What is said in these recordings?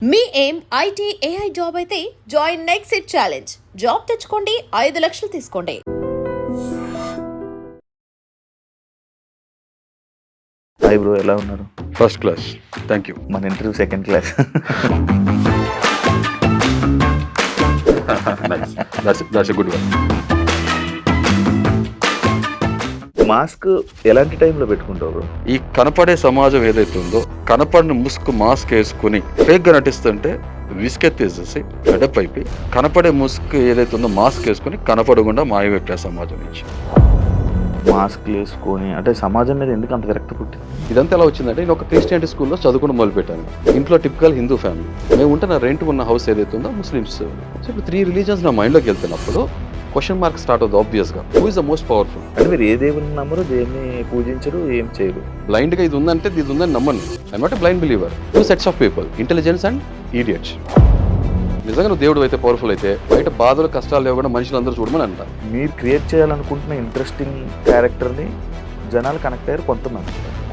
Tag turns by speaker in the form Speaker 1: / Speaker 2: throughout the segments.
Speaker 1: మీ ఏం IT AI job అయితే join next it challenge. Job తెచ్చుకోండి, 5 లక్షలు తీసుకోండి.
Speaker 2: హాయ్ బ్రో, ఎలా ఉన్నారు?
Speaker 3: First class, thank you.
Speaker 2: మన interview second class.
Speaker 3: That's good one.
Speaker 2: Mask ఎలాంటి టైంలో పెట్టుకుంటావు బ్రో?
Speaker 3: ఈ కనపడే సమాజం ఏదైతే ఉందో, కనపడిన ముసుగు మాస్క్ వేసుకుని ఫేక్ గా నటిస్తుంటే విసుకెత్తేసేసి గడప్ అయిపోయి, కనపడే ముసుగు ఏదైతే ఉందో మాస్క్ వేసుకుని కనపడకుండా మాయమైపోయా సమాజం నుంచి.
Speaker 2: మాస్క్ వేసుకొని అంటే సమాజం మీద ఎందుకు అంత విరక్తి పుట్టింది?
Speaker 3: ఇదంతా ఎలా వచ్చిందంటే, నేను ఒక క్రిస్టియానిటీ స్కూల్లో చదువుకుని మొదలుపెట్టాను. ఇంట్లో టిపికల్ హిందూ ఫ్యామిలీ. మేము ఉంటున్న రెంట్ ఉన్న హౌస్ ఏదైతే ఉందో ముస్లిమ్స్. సో ఇప్పుడు 3 రిలీజన్స్ నా మైండ్లోకి వెళ్తున్నప్పుడు క్వశ్చన్ మార్క్ స్టార్ట్ అవుతుంది ఆబ్వియస్గా. Who is the most powerful?
Speaker 2: అంటే మీరు ఏ దేవుని నమ్మరు, దేన్ని పూజించరు, ఏం చేయరు?
Speaker 3: బ్లైండ్గా ఇది ఉందంటే ఇది ఉందని నమ్మను. I not a blind believer. 2 sets of people, intelligence and idiots. నిజంగా నువ్వు దేవుడు అయితే, పవర్ఫుల్ అయితే, బయట బాధలు కష్టాలు లేకుండా మనుషులందరూ చూడమని అంటారు.
Speaker 2: మీరు క్రియేట్ చేయాలనుకుంటున్న ఇంట్రెస్టింగ్ క్యారెక్టర్ని జనాలు కనెక్ట్ అయ్యారు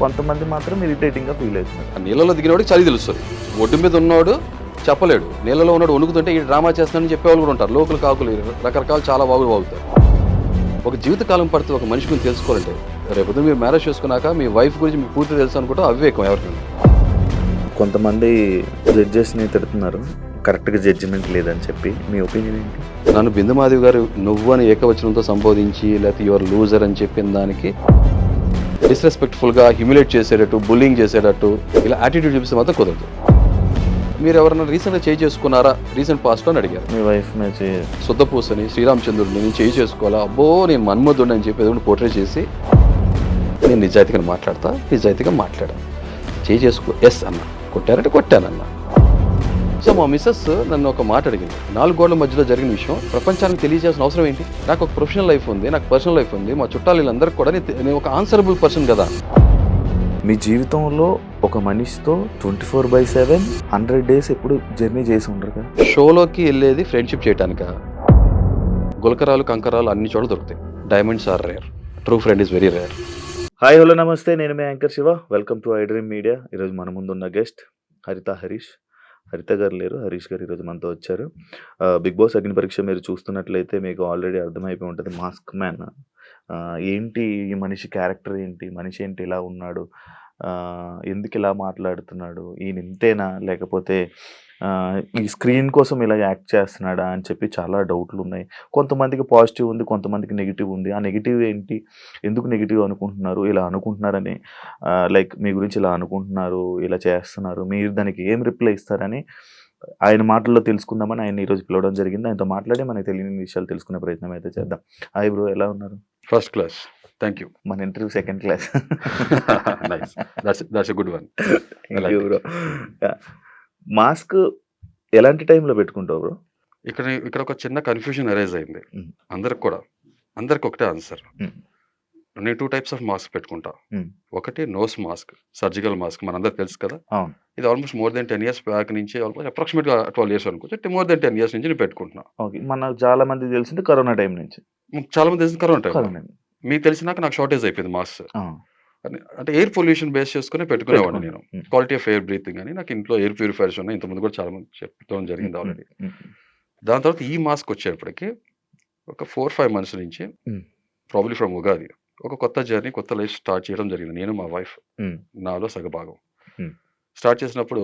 Speaker 2: కొంతమంది మాత్రం ఇరిటేటింగ్గా ఫీల్ అవుతున్నారు.
Speaker 3: ఆ నీళ్ళలో దిగినవాడికి చలి తెలుస్తుంది. ఒడ్డు మీద ఉన్నవాడు చెప్పలేడు, నీళ్ళలో ఉన్నాడు వణుకుతుంటే ఈ డ్రామా చేస్తానని చెప్పేవాళ్ళు కూడా ఉంటారు. లోకల్ కాకులు రకరకాల చాలా బాగులు బాగుతారు. ఒక జీవితకాలం పడుతుంది ఒక మనిషి గురించి తెలుసుకోవాలంటే. రేపు మీరు మ్యారేజ్ చేసుకున్నాక మీ వైఫ్ గురించి మీకు పూర్తి తెలుసు అనుకుంటే అవివేకం ఎవరికైనా.
Speaker 2: కొంతమంది జడ్జెస్ని తిడుతున్నారు, కరెక్ట్గా జడ్జిమెంట్ లేదని చెప్పి. మీ ఒపీనియన్ ఏంటి?
Speaker 3: నన్ను బిందుమాధవి గారు నువ్వు అని ఏకవచనంతో సంబోధించి, లేకపోతే యువర్ లూజర్ అని చెప్పిన దానికి డిస్రెస్పెక్ట్ఫుల్గా హ్యూమిలేట్ చేసేటట్టు, బుల్లింగ్ చేసేటట్టు ఇలా యాటిట్యూడ్ చూపిస్తే మాత్రం కుదరదు. మీరు ఎవరైనా రీసెంట్గా చేయి చేసుకున్నారా రీసెంట్ పాస్ట్లో అని అడిగారు.
Speaker 2: మీ వైఫ్ మీద
Speaker 3: శుద్ధపూసని శ్రీరామచంద్రుడిని నేను చేయి చేసుకోవాలా, అబ్బో నేను మన్మధుడిని అని చెప్పి ఏదో పోర్ట్రేట్ చేసి, నేను నిజాయితీగా మాట్లాడతా, నిజాయితీగా మాట్లాడాను. చేయి చేసుకో, ఎస్ అన్న. కొట్టారంటే కొట్టానన్న. సో మా మిస్సెస్ నన్ను ఒక మాట అడిగింది. 4 గోడల మధ్యలో జరిగిన విషయం ప్రపంచానికి తెలియజేయాల్సిన అవసరం ఏంటి? నాకు ఒక ప్రొఫెషనల్ లైఫ్ ఉంది, నాకు పర్సనల్ లైఫ్ ఉంది, మా చుట్టాలు వీళ్ళందరికీ కూడా నేను ఒక ఆన్సరబుల్ పర్సన్ కదా.
Speaker 2: మీ జీవితంలో ఒక మనిషితో 24/7 100 days ఎప్పుడు జర్నీ చేసి ఉండరు కదా?
Speaker 3: షోలోకి వెళ్ళేది ఫ్రెండ్షిప్ చేయడానిక? గులకరాలు కంకరాలు అన్ని చోట్ల దొరుకుతాయి. Diamonds are rare, true friend is very rare.
Speaker 2: Hi hello నమస్తే, నేను మీ anchor Shiva. Welcome to I dream media. ఈరోజు మన ముందున్న గెస్ట్ హరిత గారు లేరు, హరీష్ గారు ఈరోజు మనతో వచ్చారు. బిగ్ బాస్ అగ్ని పరీక్ష మీరు చూస్తున్నట్లయితే మీకు ఆల్రెడీ అర్థమైపోయి ఉంటుంది. మాస్క్ మ్యాన్ ఏంటి, ఈ మనిషి క్యారెక్టర్ ఏంటి, మనిషి ఏంటి, ఇలా ఉన్నాడు, ఎందుకు ఇలా మాట్లాడుతున్నాడు, ఈయన ఇంతేనా లేకపోతే ఈ స్క్రీన్ కోసం ఇలా యాక్ట్ చేస్తున్నాడా అని చెప్పి చాలా డౌట్లు ఉన్నాయి. కొంతమందికి పాజిటివ్ ఉంది, కొంతమందికి నెగిటివ్ ఉంది. ఆ నెగిటివ్ ఏంటి, ఎందుకు నెగిటివ్ అనుకుంటున్నారు, ఇలా అనుకుంటున్నారని, లైక్ మీ గురించి ఇలా అనుకుంటున్నారు, ఇలా చేస్తున్నారు, మీరు దానికి ఏం రిప్లై ఇస్తారని ఆయన మాటల్లో తెలుసుకుందామని ఆయన ఈరోజు పిలవడం జరిగింది. ఆయనతో మాట్లాడి మనకు తెలియని విషయాలు తెలుసుకునే ప్రయత్నం అయితే చేద్దాం. హాయ్ బ్రో, ఎలా ఉన్నారు?
Speaker 3: First class, thank you.
Speaker 2: మన interview second class.
Speaker 3: That's good one.
Speaker 2: Bro, mask ఎలాంటి టైంలో పెట్టుకుంటావు బ్రో?
Speaker 3: ఇక్కడ ఒక చిన్న కన్ఫ్యూజన్ అరైజ్ అయింది అందరికి ఒకటే ఆన్సర్. నేను 2 types ఆఫ్ మాస్క్ పెట్టుకుంటా. ఒకటి నోస్ మాస్క్, సర్జికల్ మాస్క్, మనందరికి తెలుసు కదా. ఇది almost more than 10 years back నుంచి, ఆల్మోస్ట్ అప్రాక్సిమేట్గా 12 years అనుకోవచ్చు. మోర్ దెన్ 10 years నుంచి నేను పెట్టుకుంటున్నా.
Speaker 2: ఓకే, మనకు చాలా మంది తెలిసింది కరోనా టైం నుంచి.
Speaker 3: చాలా మంది తెలిసింది కరోనా టైం. మీకు తెలిసినాక నాకు షార్టేజ్ అయిపోయింది మాస్క్. అంటే ఎయిర్ పొల్యూషన్ బేస్ చేసుకుని పెట్టుకునేవాడిని నేను. క్వాలిటీ ఆఫ్ ఎయిర్ బ్రీతింగ్ అని నాకు ఇంట్లో ఎయిర్ ప్యూరిఫైర్స్ ఉన్నాయి. ఇంతకుముందు కూడా చాలా మంది చెప్పడం జరిగింది ఆల్రెడీ. దాని తర్వాత ఈ మాస్క్ వచ్చేప్పటికి ఒక 4-5 months నుంచి, ప్రాబ్లీ ఫ్రమ్ ఉగాది, ఒక కొత్త జర్నీ, కొత్త లైఫ్ స్టార్ట్ చేయడం జరిగింది. నేను మా వైఫ్, నాలో సగభాగం. స్టార్ట్ చేసినప్పుడు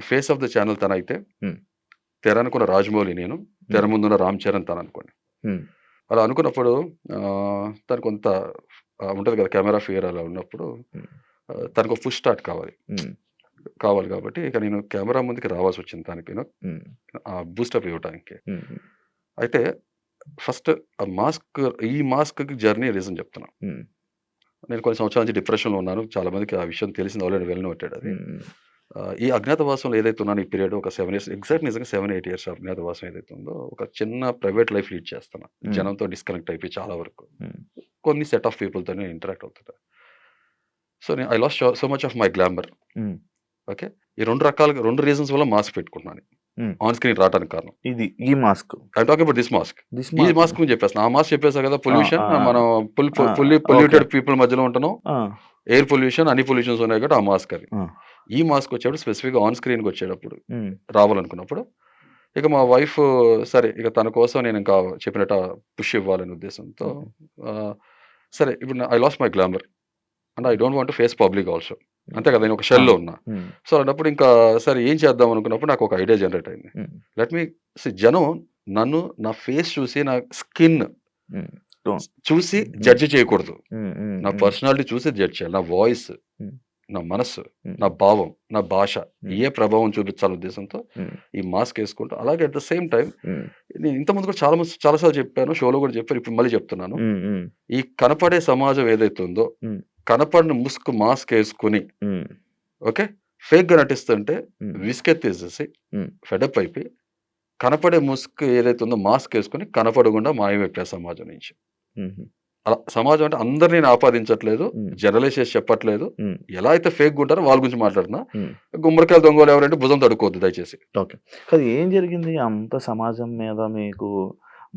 Speaker 3: ఫేస్ ఆఫ్ ద ఛానల్ తన అయితే, తెర అనుకున్న రాజమౌళి నేను, తెర ముందున్న రామ్ చరణ్ తన అనుకోండి. అలా అనుకున్నప్పుడు తను కొంత ఉంటుంది కదా, కెమెరా ఫియర్ అలా ఉన్నప్పుడు తనకు ఒక పుష్ స్టార్ట్ కావాలి కాబట్టి ఇక నేను కెమెరా ముందుకి రావాల్సి వచ్చింది తనకి బూస్టప్ ఇవ్వడానికి. అయితే ఫస్ట్ ఈ మాస్క్ జర్నీ రీజన్ చెప్తున్నా. నేను కొన్ని సంవత్సరాల నుంచి డిప్రెషన్లో ఉన్నాను. చాలా మందికి ఆ విషయం తెలిసింది, ఆల్రెడీ వెళ్ళిన పెట్టాడు అది. ఈ అజ్ఞాతవాసంలో ఏదైతే ఉన్నాను ఈ పీరియడ్ ఒక 7 years, ఎగ్జాక్ట్ నిజంగా 7-8 years అజ్ఞాతవాసం ఏదైతే ఉందో, ఒక చిన్న ప్రైవేట్ లైఫ్ లీడ్ చేస్తున్నా. జనంతో డిస్కనెక్ట్ అయిపోయి చాలా వరకు కొన్ని సెట్ ఆఫ్ పీపుల్తో ఇంటరాక్ట్ అవుతుంటా. So I lost so much of my glamour. Okay, ఈ 2 రీజన్స్ వల్ల మాస్క్ పెట్టుకుంటున్నాను ఆన్ స్క్రీన్ రావడానికి కారణం.
Speaker 2: ఇది ఈ mask
Speaker 3: I talk about this mask. ఈ మాస్క్ చెప్పేస్తాను. ఆ మాస్క్ చెప్పేసా కదా, పొల్యూషన్, మనం ఫుల్లీ పొల్యూటెడ్ పీపుల్ మధ్యలో ఉంటున్నాం, ఎయిర్ పొల్యూషన్, అన్ని పొల్యూషన్స్ ఉన్నాయి కాబట్టి ఆ మాస్క్ అది. ఈ మాస్క్ వచ్చేటప్పుడు స్పెసిఫిక్గా ఆన్ స్క్రీన్కి వచ్చేటప్పుడు
Speaker 2: ఉమ్,
Speaker 3: రావాలనుకున్నప్పుడు ఇక మా వైఫ్ సరే ఇక తన కోసం నేను ఇంకా చెప్పినట్టు పుష్ ఇవ్వాలనే ఉద్దేశంతో ఆ, సరే ఇప్పుడు I lost my glamour and I don't want to face public also, అంతే కదా, నేను ఒక షెల్లో ఉన్నా.
Speaker 2: ఉమ్,
Speaker 3: సో అలాంటప్పుడు ఇంకా సరే ఏం చేద్దాం అనుకున్నప్పుడు నాకు ఒక ఐడియా జనరేట్ అయింది.
Speaker 2: ఉమ్,
Speaker 3: లెట్ మీ జనం నన్ను నా ఫేస్ చూసి నా స్కిన్
Speaker 2: ఉమ్, don't.
Speaker 3: చూసి జడ్జి చేయకూడదు,
Speaker 2: ఉమ్, ఉమ్,
Speaker 3: నా
Speaker 2: ఉమ్,
Speaker 3: పర్సనాలిటీ చూసి జడ్జ్ చేయాలి. నా వాయిస్,
Speaker 2: ఉమ్,
Speaker 3: నా మనస్సు,
Speaker 2: ఉమ్,
Speaker 3: నా భావం, నా భాష
Speaker 2: ఉమ్,
Speaker 3: ఏ ప్రభావం చూపించాలనే ఉద్దేశంతో
Speaker 2: ఉమ్,
Speaker 3: ఈ మాస్క్ వేసుకుంటూ, అలాగే అట్ ద సేమ్ టైం
Speaker 2: ఉమ్,
Speaker 3: నేను ఇంతకుముందు కూడా చాలాసార్లు చెప్పాను, షోలో కూడా చెప్పాను, ఇప్పుడు మళ్ళీ చెప్తున్నాను.
Speaker 2: ఉమ్, ఉమ్,
Speaker 3: ఈ కనపడే సమాజం ఏదైతే ఉందో,
Speaker 2: ఉమ్,
Speaker 3: కనపడిన మాస్క్ వేసుకుని
Speaker 2: ఉమ్,
Speaker 3: ఓకే ఫేక్ గా నటిస్తుంటే
Speaker 2: ఉమ్,
Speaker 3: విసుకెత్తేసేసి
Speaker 2: ఉమ్,
Speaker 3: ఫెడప్ అయిపోయి కనపడే ముసుగు ఏదైతే ఉందో మాస్క్ వేసుకుని కనపడకుండా మాయమైపోయా సమాజం నుంచి.
Speaker 2: ఉమ్,
Speaker 3: అలా సమాజం అంటే అందరినీ నేను ఆపాదించట్లేదు,
Speaker 2: ఉమ్,
Speaker 3: జనరలైజ్ చేసి చెప్పట్లేదు.
Speaker 2: ఉమ్,
Speaker 3: ఎలా అయితే ఫేక్ ఉంటారో వాళ్ళ గురించి మాట్లాడుతున్నా.
Speaker 2: ఉమ్.
Speaker 3: గుమ్మడికాయలు దొంగలు ఎవరంటే భుజం తడుకోవద్దు దయచేసి.
Speaker 2: ఓకే. అది ఏం జరిగింది? అంత సమాజం మీద మీకు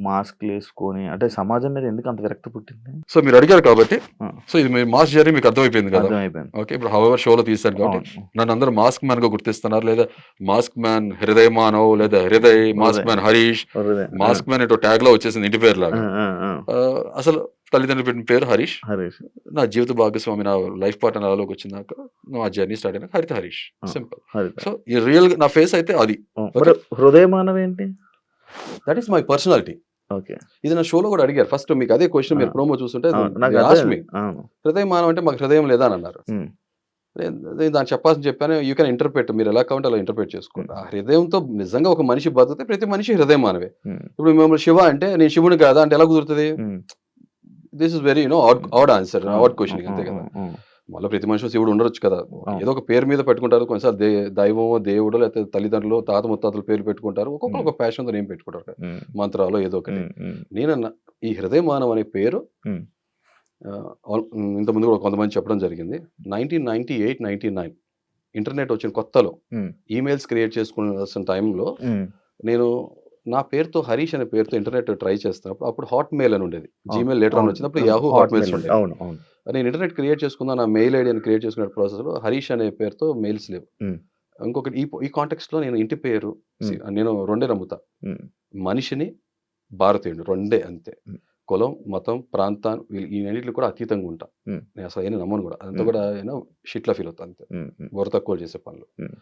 Speaker 2: మాస్క్‌లు ఏసుకొని అంటే సమాజం మీద ఎందుకు అంత విరక్తి పుట్టింది?
Speaker 3: సో మీరు అడిగారు కాబట్టి,
Speaker 2: ఆ!
Speaker 3: సో ఇది మీ మాస్ జర్నీ మీకు అర్థమైపోయింది కదా.
Speaker 2: అర్థమైపోయింది.
Speaker 3: ఓకే, ఇప్పుడు హౌఎవర్ షోలో తీశాను కాబట్టి
Speaker 2: అవును.
Speaker 3: నన్ను అందరూ మాస్క్ మ్యాన్ గా గుర్తిస్తున్నారు, లేదా మాస్క్ మ్యాన్ హృదయ మానవ్, లేదా హృదయ్, మాస్క్ మ్యాన్ హరీష్,
Speaker 2: హృదయం. ఆ!
Speaker 3: మాస్క్ మ్యాన్ ఇటు ట్యాగ్ లో వచ్చేసింది ఇంటి పేరు
Speaker 2: ఆ!
Speaker 3: లాగా.
Speaker 2: ఆ! ఆ!
Speaker 3: అసలు తల్లిదండ్రులు పెట్టిన పేరు హరీష్.
Speaker 2: హరీష్.
Speaker 3: నా జీవిత భాగస్వామి, నా లైఫ్ పార్ట్నర్ నాలోకి వచ్చినాక నా జర్నీ స్టార్ట్ అయినాక హరిత హరీష్,
Speaker 2: ఆ!
Speaker 3: సింపుల్.
Speaker 2: హరిత.
Speaker 3: సో ఈ రియల్ నా ఫేస్ అయితే అది.
Speaker 2: మరి హృదయమానవ ఏంటి?
Speaker 3: That is my personality.
Speaker 2: Okay.
Speaker 3: ఇది నా షోలో కూడా అడిగారు. ఫస్ట్ మీకు అదే క్వశ్చన్ మీరు
Speaker 2: ఆ!
Speaker 3: ప్రోమో చూస్తుంటే
Speaker 2: అవును. నాకు
Speaker 3: ఆస్క్ మీ
Speaker 2: అవును.
Speaker 3: హృదయం మానవం అంటే మాకు హృదయం లేదా అని అన్నారు.
Speaker 2: హ్మ్.
Speaker 3: నేను దాన్ని చెప్పాల్సింది చెప్పాను. యూ కెన్ ఇంటర్ప్రెట్, మీరు ఎలా కావాలంటే అలా ఇంటర్ప్రెట్ చేసుకోండి. ఆ హృదయంతో నిజంగా ఒక మనిషి బతికితే ప్రతి మనిషి హృదయం మానవే.
Speaker 2: హ్మ్.
Speaker 3: ఇప్పుడు మిమ్మల్ని శివ అంటే నేను శివుని కాదా అంటే ఎలా కుదురుతుంది?
Speaker 2: Hmm.
Speaker 3: This is very odd answer, odd question అంతే కదా.
Speaker 2: హ్మ్.
Speaker 3: మళ్ళీ ప్రతి మనిషి శివుడు ఉండొచ్చు కదా.
Speaker 2: అవును.
Speaker 3: ఏదో ఒక పేరు మీద పెట్టుకుంటారు. కొన్నిసార్లు దైవమో దేవుడో లేకపోతే తల్లిదండ్రులు తాత ముత్తాతల పేర్లు పెట్టుకుంటారు. ఒక్కొక్కరు ఒక ప్యాషన్తో నేమ్ పెట్టుకుంటారు కదా.
Speaker 2: హ్మ్.
Speaker 3: మంత్రాలు ఏదో ఒకటి.
Speaker 2: హ్మ్. హ్మ్.
Speaker 3: నేనన్నా ఈ హృదయ మానవ్ అనే పేరు
Speaker 2: హ్మ్.
Speaker 3: ఇంతకుముందు కూడా కొంతమంది చెప్పడం జరిగింది. 1998, 99 ఇంటర్నెట్ వచ్చిన కొత్తలో
Speaker 2: హ్మ్.
Speaker 3: ఈమెయిల్స్ క్రియేట్ చేసుకున్న టైంలో
Speaker 2: హ్మ్.
Speaker 3: నేను నా పేరుతో హరీష్ అనే పేరుతో ఇంటర్నెట్ ట్రై చేస్తున్నప్పుడు అప్పుడు హాట్ మెయిల్ అని ఉండేది.
Speaker 2: అవును.
Speaker 3: జీమెయిల్ లేటర్ అని
Speaker 2: అవును.
Speaker 3: వచ్చినప్పుడు యాహూ హాట్ మెయిల్స్ ఉండేది.
Speaker 2: అవును. అవును.
Speaker 3: నేను ఇంటర్నెట్ క్రియేట్ చేసుకున్న నా మెయిల్ ఐడి అని క్రియేట్ చేసుకునే ప్రాసెస్లో హరీష్ అనే పేరుతో మెయిల్స్ లేవు.
Speaker 2: హ్మ్.
Speaker 3: ఇంకొకటి ఈ కాంటెక్స్ట్ లో నేను ఇంటి పేరు నేను రెండే నమ్ముతా.
Speaker 2: హ్మ్.
Speaker 3: మనిషిని, భారతీయుడు రెండే అంతే.
Speaker 2: హ్మ్.
Speaker 3: కులం, మతం, ప్రాంతాన్ని ఈ రెండిట్లో కూడా అతీతంగా ఉంటా.
Speaker 2: హ్మ్.
Speaker 3: నేను అసలు ఏమీ నమ్మను కూడా. అదంతా
Speaker 2: హ్మ్.
Speaker 3: కూడా షిట్లా ఫీల్ అవుతా అంతే.
Speaker 2: హ్మ్. హ్మ్.
Speaker 3: బుర్ర తక్కువ చేసే పనులు.
Speaker 2: హ్మ్.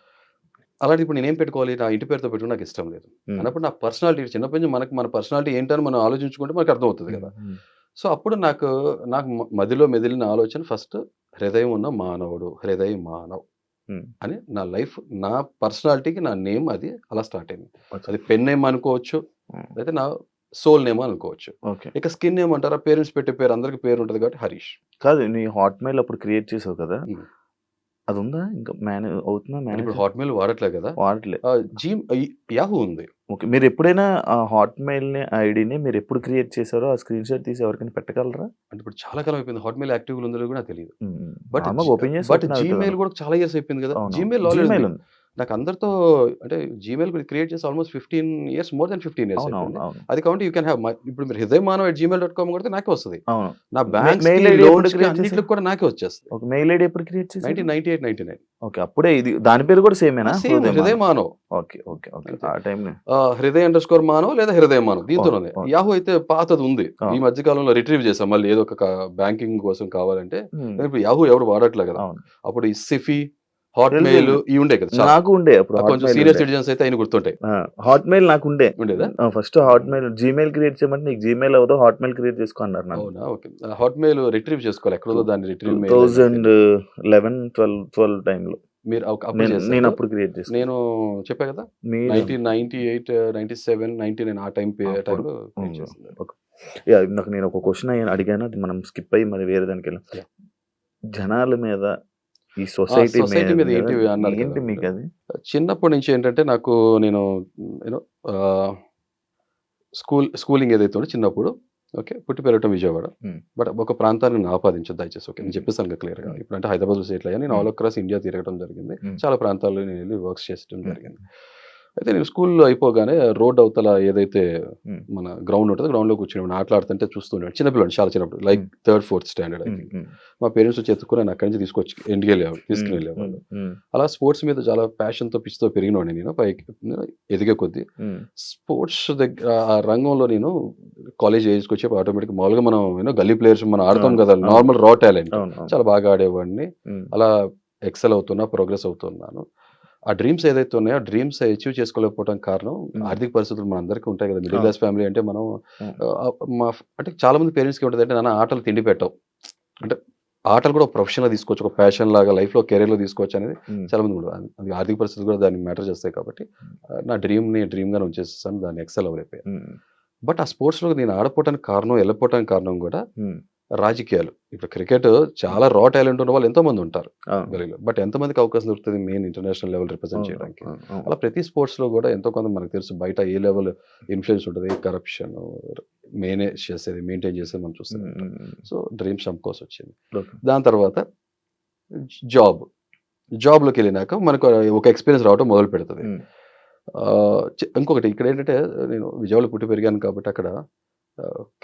Speaker 3: అలాంటి ఇప్పుడు నేనేం పెట్టుకోవాలి? నా ఇంటి పేరుతో పెట్టుకుని నాకు ఇష్టం లేదు.
Speaker 2: హ్మ్.
Speaker 3: అన్నప్పుడు నా పర్సనాలిటీ చిన్నప్పటి నుంచి మనకు మన పర్సనాలిటీ ఏంటని మనం ఆలోచించుకుంటే మనకు అర్థమవుతుంది కదా.
Speaker 2: హ్మ్.
Speaker 3: సో అప్పుడు నాకు నాకు మదిలో మెదిలిన ఆలోచన ఫస్ట్ హృదయం ఉన్న మానవుడు, హృదయ మానవ్
Speaker 2: హ్మ్.
Speaker 3: అని నా లైఫ్, నా పర్సనాలిటీకి నా నేమ్ అది అలా స్టార్ట్ అయింది.
Speaker 2: ఓకే.
Speaker 3: అది పెన్ నేమ్ అనుకోవచ్చు,
Speaker 2: హ్మ్.
Speaker 3: అయితే నా సోల్ నేమ్ అనుకోవచ్చు.
Speaker 2: ఓకే.
Speaker 3: ఇక స్కిన్ నేమ్ అంటారా, పేరెంట్స్ పెట్టే పేరు అందరికి పేరు ఉంటుంది కాబట్టి హరీష్.
Speaker 2: కాదు నీ హాట్‌మెయిల్ అప్పుడు క్రియేట్ చేసావు కదా!
Speaker 3: ఉమ్.
Speaker 2: అదుందా? ఇంకా అవుతుందా
Speaker 3: అంటే
Speaker 2: మేనేజ్?
Speaker 3: ఇప్పుడు హాట్మెయిల్ వాడట్లే కదా.
Speaker 2: వాడట్లే.
Speaker 3: యాహూ ఉంది.
Speaker 2: ఓకే. మీరెప్పుడైనా ఆ హాట్‌మెయిల్‌ని ఐడీని మీరెప్పుడు క్రియేట్ చేసారో ఆ స్క్రీన్‌షాట్ తీసి ఎవరికైనా పెట్టగలరా?
Speaker 3: అంటే ఇప్పుడు చాలా కాలం అయిపోయింది. హాట్మెయిల్ యాక్టివ్‌గా ఉందో కూడా నాకు తెలియదు.
Speaker 2: హ్మ్.
Speaker 3: బట్
Speaker 2: నార్మల్‌గా ఓపెన్ చేసి
Speaker 3: బట్
Speaker 2: ఓపెన్ అవుతదను.
Speaker 3: జీమెయిల్ కూడా చాలా ఇయర్స్ అయిపోయింది కదా.
Speaker 2: అవునవును.
Speaker 3: జీమెయిల్
Speaker 2: జీమెయిల్ ఉంది.
Speaker 3: నాకు అందరితో అంటే జీమెయిల్ క్రియేట్ చేసి almost 15 years, more than 15 years
Speaker 2: అవునవును.
Speaker 3: అయిపోయింది.
Speaker 2: అవును.
Speaker 3: అది కాబట్టి యూ కెన్ హ్యావ్ ఇప్పుడు మీరు hridaymaanav@gmail.com కొడితే నాకే వస్తది.
Speaker 2: అవును.
Speaker 3: నా బ్యాంక్స్‌కి,
Speaker 2: మెయిల్ ఐడీ ఎప్పుడు
Speaker 3: లోన్స్‌కి
Speaker 2: క్రియేట్
Speaker 3: అన్నిట్లికి
Speaker 2: చేసారు?
Speaker 3: కూడా నాకే వచ్చేస్తది.
Speaker 2: ఓకే. మెయిల్ ఐడీ ఎప్పుడు క్రియేట్ చేసారు?
Speaker 3: 1998, 99
Speaker 2: ఓకే. అప్పుడే ఇది దాని పేరు కూడా సేమేనా?
Speaker 3: సేమ్
Speaker 2: హృదయమానవ్.
Speaker 3: హృదయమానవ్.
Speaker 2: ఓకే. ఓకే. ఓకే.
Speaker 3: అంతే.
Speaker 2: ఆ టైంలో
Speaker 3: హృదయ_మానవ్ లేదా హృదయమానవ్ దీంతోనే ఉంది.
Speaker 2: ఓకే.
Speaker 3: యాహూ అయితే పాతది ఉంది.
Speaker 2: ఆ!
Speaker 3: ఈ మధ్య కాలంలో రిట్రీవ్ చేశాం మళ్ళీ ఏదో ఒక బ్యాంకింగ్ కోసం కావాలంటే.
Speaker 2: హ్మ్.
Speaker 3: ఇప్పుడు యాహూ ఎవరు వాడట్లే కదా.
Speaker 2: అవును.
Speaker 3: అప్పుడు ఈ సిఫీ, హాట్‌మెయిల్
Speaker 2: తెలుసు.
Speaker 3: ఇవి ఉండే కదా చాలా.
Speaker 2: నాకు ఉండే అప్పుడు
Speaker 3: కొంచెం
Speaker 2: హాట్‌మెయిల్
Speaker 3: సీనియర్
Speaker 2: ఉండే.
Speaker 3: సిటిజన్స్ అయితే అయిన గుర్తుంటాయి.
Speaker 2: ఆ! హాట్‌మెయిల్ నాకుండే.
Speaker 3: ఉండేదా?
Speaker 2: ఫస్ట్ హాట్‌మెయిల్ జీమెయిల్ క్రియేట్ చేయమంటే నీకు జీమెయిల్ అవ్వదు హాట్‌మెయిల్ క్రియేట్ చేసుకో అన్నారు నన్ను.
Speaker 3: అవునా? ఓకే. హాట్‌మెయిల్ రిట్రీవ్ చేసుకోవాలి. ఎక్కడుందో దాన్ని రిట్రీవ్ మెయిల్ అనేది
Speaker 2: 2011, 12 టైంలో
Speaker 3: మీరు అప్పుడు చేశారు.
Speaker 2: నేనప్పుడు క్రియేట్ చేసుకున్నా.
Speaker 3: నేను చెప్పా కదా.
Speaker 2: మీరు
Speaker 3: 1998, 97, 99 ఆ
Speaker 2: అప్పుడు
Speaker 3: టైంలో క్రియేట్ చేసింది.
Speaker 2: ఓకే. యాహ్! ఇందాక నేను ఒక క్వెషన్ అడిగాను. అది మనం స్కిప్ అయ్యి మరి వేరే దానికెళ్ళాం.
Speaker 3: యాహ్!
Speaker 2: జనాల మీద ఈ సొసైటీ
Speaker 3: సొసైటీ మీద
Speaker 2: మీద
Speaker 3: ఏంటి అన్నారు కదా
Speaker 2: ఏంటి
Speaker 3: మీరు.
Speaker 2: మీకది?
Speaker 3: చిన్నప్పటి నుంచి ఏంటంటే నాకు నేను యూనో ఆహ్, స్కూలింగ్ ఏదైతే ఉందో చిన్నప్పుడు ఓకే. పుట్టి పెరగటం విజయవాడ.
Speaker 2: హ్మ్.
Speaker 3: బట్ ఒక ప్రాంతాన్ని నేను ఆపాదించదు దయచేసి. ఓకే. నేను
Speaker 2: హ్మ్.
Speaker 3: చెప్పేసాను కదా క్లియర్‌గా.
Speaker 2: హ్మ్.
Speaker 3: ఇప్పుడంటే హైదరాబాద్‌లో సెటిల్ అయ్యాను. నేను ఆల్ అక్రాస్ ఇండియా తిరగడం జరిగింది.
Speaker 2: హ్మ్.
Speaker 3: చాలా ప్రాంతాల్లో నేను వెళ్లి వర్క్స్ చేయడం
Speaker 2: హ్మ్.
Speaker 3: జరిగింది. అయితే నేను స్కూల్లో అయిపోగానే రోడ్ అవతల ఏదైతే
Speaker 2: ఉమ్,
Speaker 3: మన గ్రౌండ్ ఉంటుందో గ్రౌండ్లో కూర్చుని ఆటలాడుతుంటే చూస్తుండే చిన్నపిల్లలు చాలా చిన్నప్పుడు లైక్
Speaker 2: ఉమ్.
Speaker 3: 3rd 4th స్టాండర్డ్
Speaker 2: ఉమ్,
Speaker 3: అయితే
Speaker 2: ఉమ్,
Speaker 3: మా పేరెంట్స్ వచ్చి ఎత్తుకుని నన్ను అక్కడి నుంచి తీసుకొచ్చి ఇంటికి తీసుకుని
Speaker 2: ఉమ్,
Speaker 3: వెళ్ళేవాళ్ళు.
Speaker 2: ఉమ్,
Speaker 3: అలా స్పోర్ట్స్ మీద చాలా ప్యాషన్తో పిచ్చితో పెరిగినవాడిని నేను పైకి ఎదిగే కొద్దీ
Speaker 2: ఉమ్,
Speaker 3: స్పోర్ట్స్ దగ్గర ఆ రంగంలో నేను కాలేజ్ ఏజ్కి వచ్చి ఆటోమేటిక్ మామూలుగా మనం గల్లీ ప్లేయర్స్ మనం ఆడతాం
Speaker 2: అవును,
Speaker 3: కదా
Speaker 2: అవును.
Speaker 3: నార్మల్ రా టాలెంట్
Speaker 2: అవును, అవును.
Speaker 3: చాలా బాగా ఆడేవాడిని.
Speaker 2: ఉమ్,
Speaker 3: అలా ఎక్సెల్ అవుతున్నా ప్రోగ్రెస్ అవుతున్నాను. ఆ డ్రీమ్స్ ఏదైతే ఉన్నాయో ఆ డ్రీమ్స్ అచీవ్ చేసుకోలేకపోవడం కారణం ఆర్థిక పరిస్థితులు మనందరికీ ఉంటాయి కదా. మిడిల్ క్లాస్ ఫ్యామిలీ అంటే మనం ఆ, మా అంటే చాలా మంది పేరెంట్స్కి ఉంటుంది అంటే నాన్న ఆటలు తిండి పెట్టవు అంటే ఆటలు కూడా ప్రొఫెషన్గా తీసుకోవచ్చు ఒక ప్యాషన్ లాగా లైఫ్లో కెరీర్లో తీసుకోవచ్చు అనేది
Speaker 2: ఉమ్,
Speaker 3: చాలా మంది కూడా అది ఆర్థిక పరిస్థితులు కూడా దాన్ని మ్యాటర్ చేస్తాయి కాబట్టి నా డ్రీమ్గానే ఉంచేస్తాను దాన్ని ఎక్సెల్ అవ్వలేకపోయాను.
Speaker 2: ఉమ్,
Speaker 3: బట్ ఆ స్పోర్ట్స్లో నేను ఆడపోవటానికి కారణం వెళ్ళిపోవటానికి కారణం కూడా
Speaker 2: ఉమ్,
Speaker 3: రాజకీయాలు. ఇప్పుడు క్రికెట్ చాలా రా టాలెంట్ ఉన్న వాళ్ళు ఎంతో మంది ఉంటారు
Speaker 2: అవును,
Speaker 3: గలీలో. బట్ ఎంతమందికి అవకాశం దొరుకుతుంది మెయిన్ ఇంటర్నేషనల్ లెవెల్ రిప్రజెంట్
Speaker 2: అవును,
Speaker 3: చేయడానికి.
Speaker 2: అవును, అవును.
Speaker 3: అలా ప్రతి స్పోర్ట్స్లో కూడా ఎంతో కొంత మనకు తెలుసు బయట ఏ లెవెల్ ఇన్ఫ్లుయెన్స్ ఉంటుంది కరప్షన్ మేనేజ్ చేసేది మెయింటైన్ చేసేది మనం చూస్తూనే
Speaker 2: ఉమ్,
Speaker 3: ఉంటాం.
Speaker 2: ఉమ్, ఉమ్.
Speaker 3: సో డ్రీమ్స్ చంపుకోవాల్సి వచ్చింది.
Speaker 2: ఓకే.
Speaker 3: దాని తర్వాత జాబ్ జాబ్లోకి వెళ్ళినాక మనకు ఒక ఎక్స్పీరియన్స్ రావడం మొదలు పెడుతుంది.
Speaker 2: ఉమ్,
Speaker 3: ఇంకొకటి ఇక్కడ ఏంటంటే నేను విజయవాడలో పుట్టి పెరిగాను కాబట్టి అక్కడ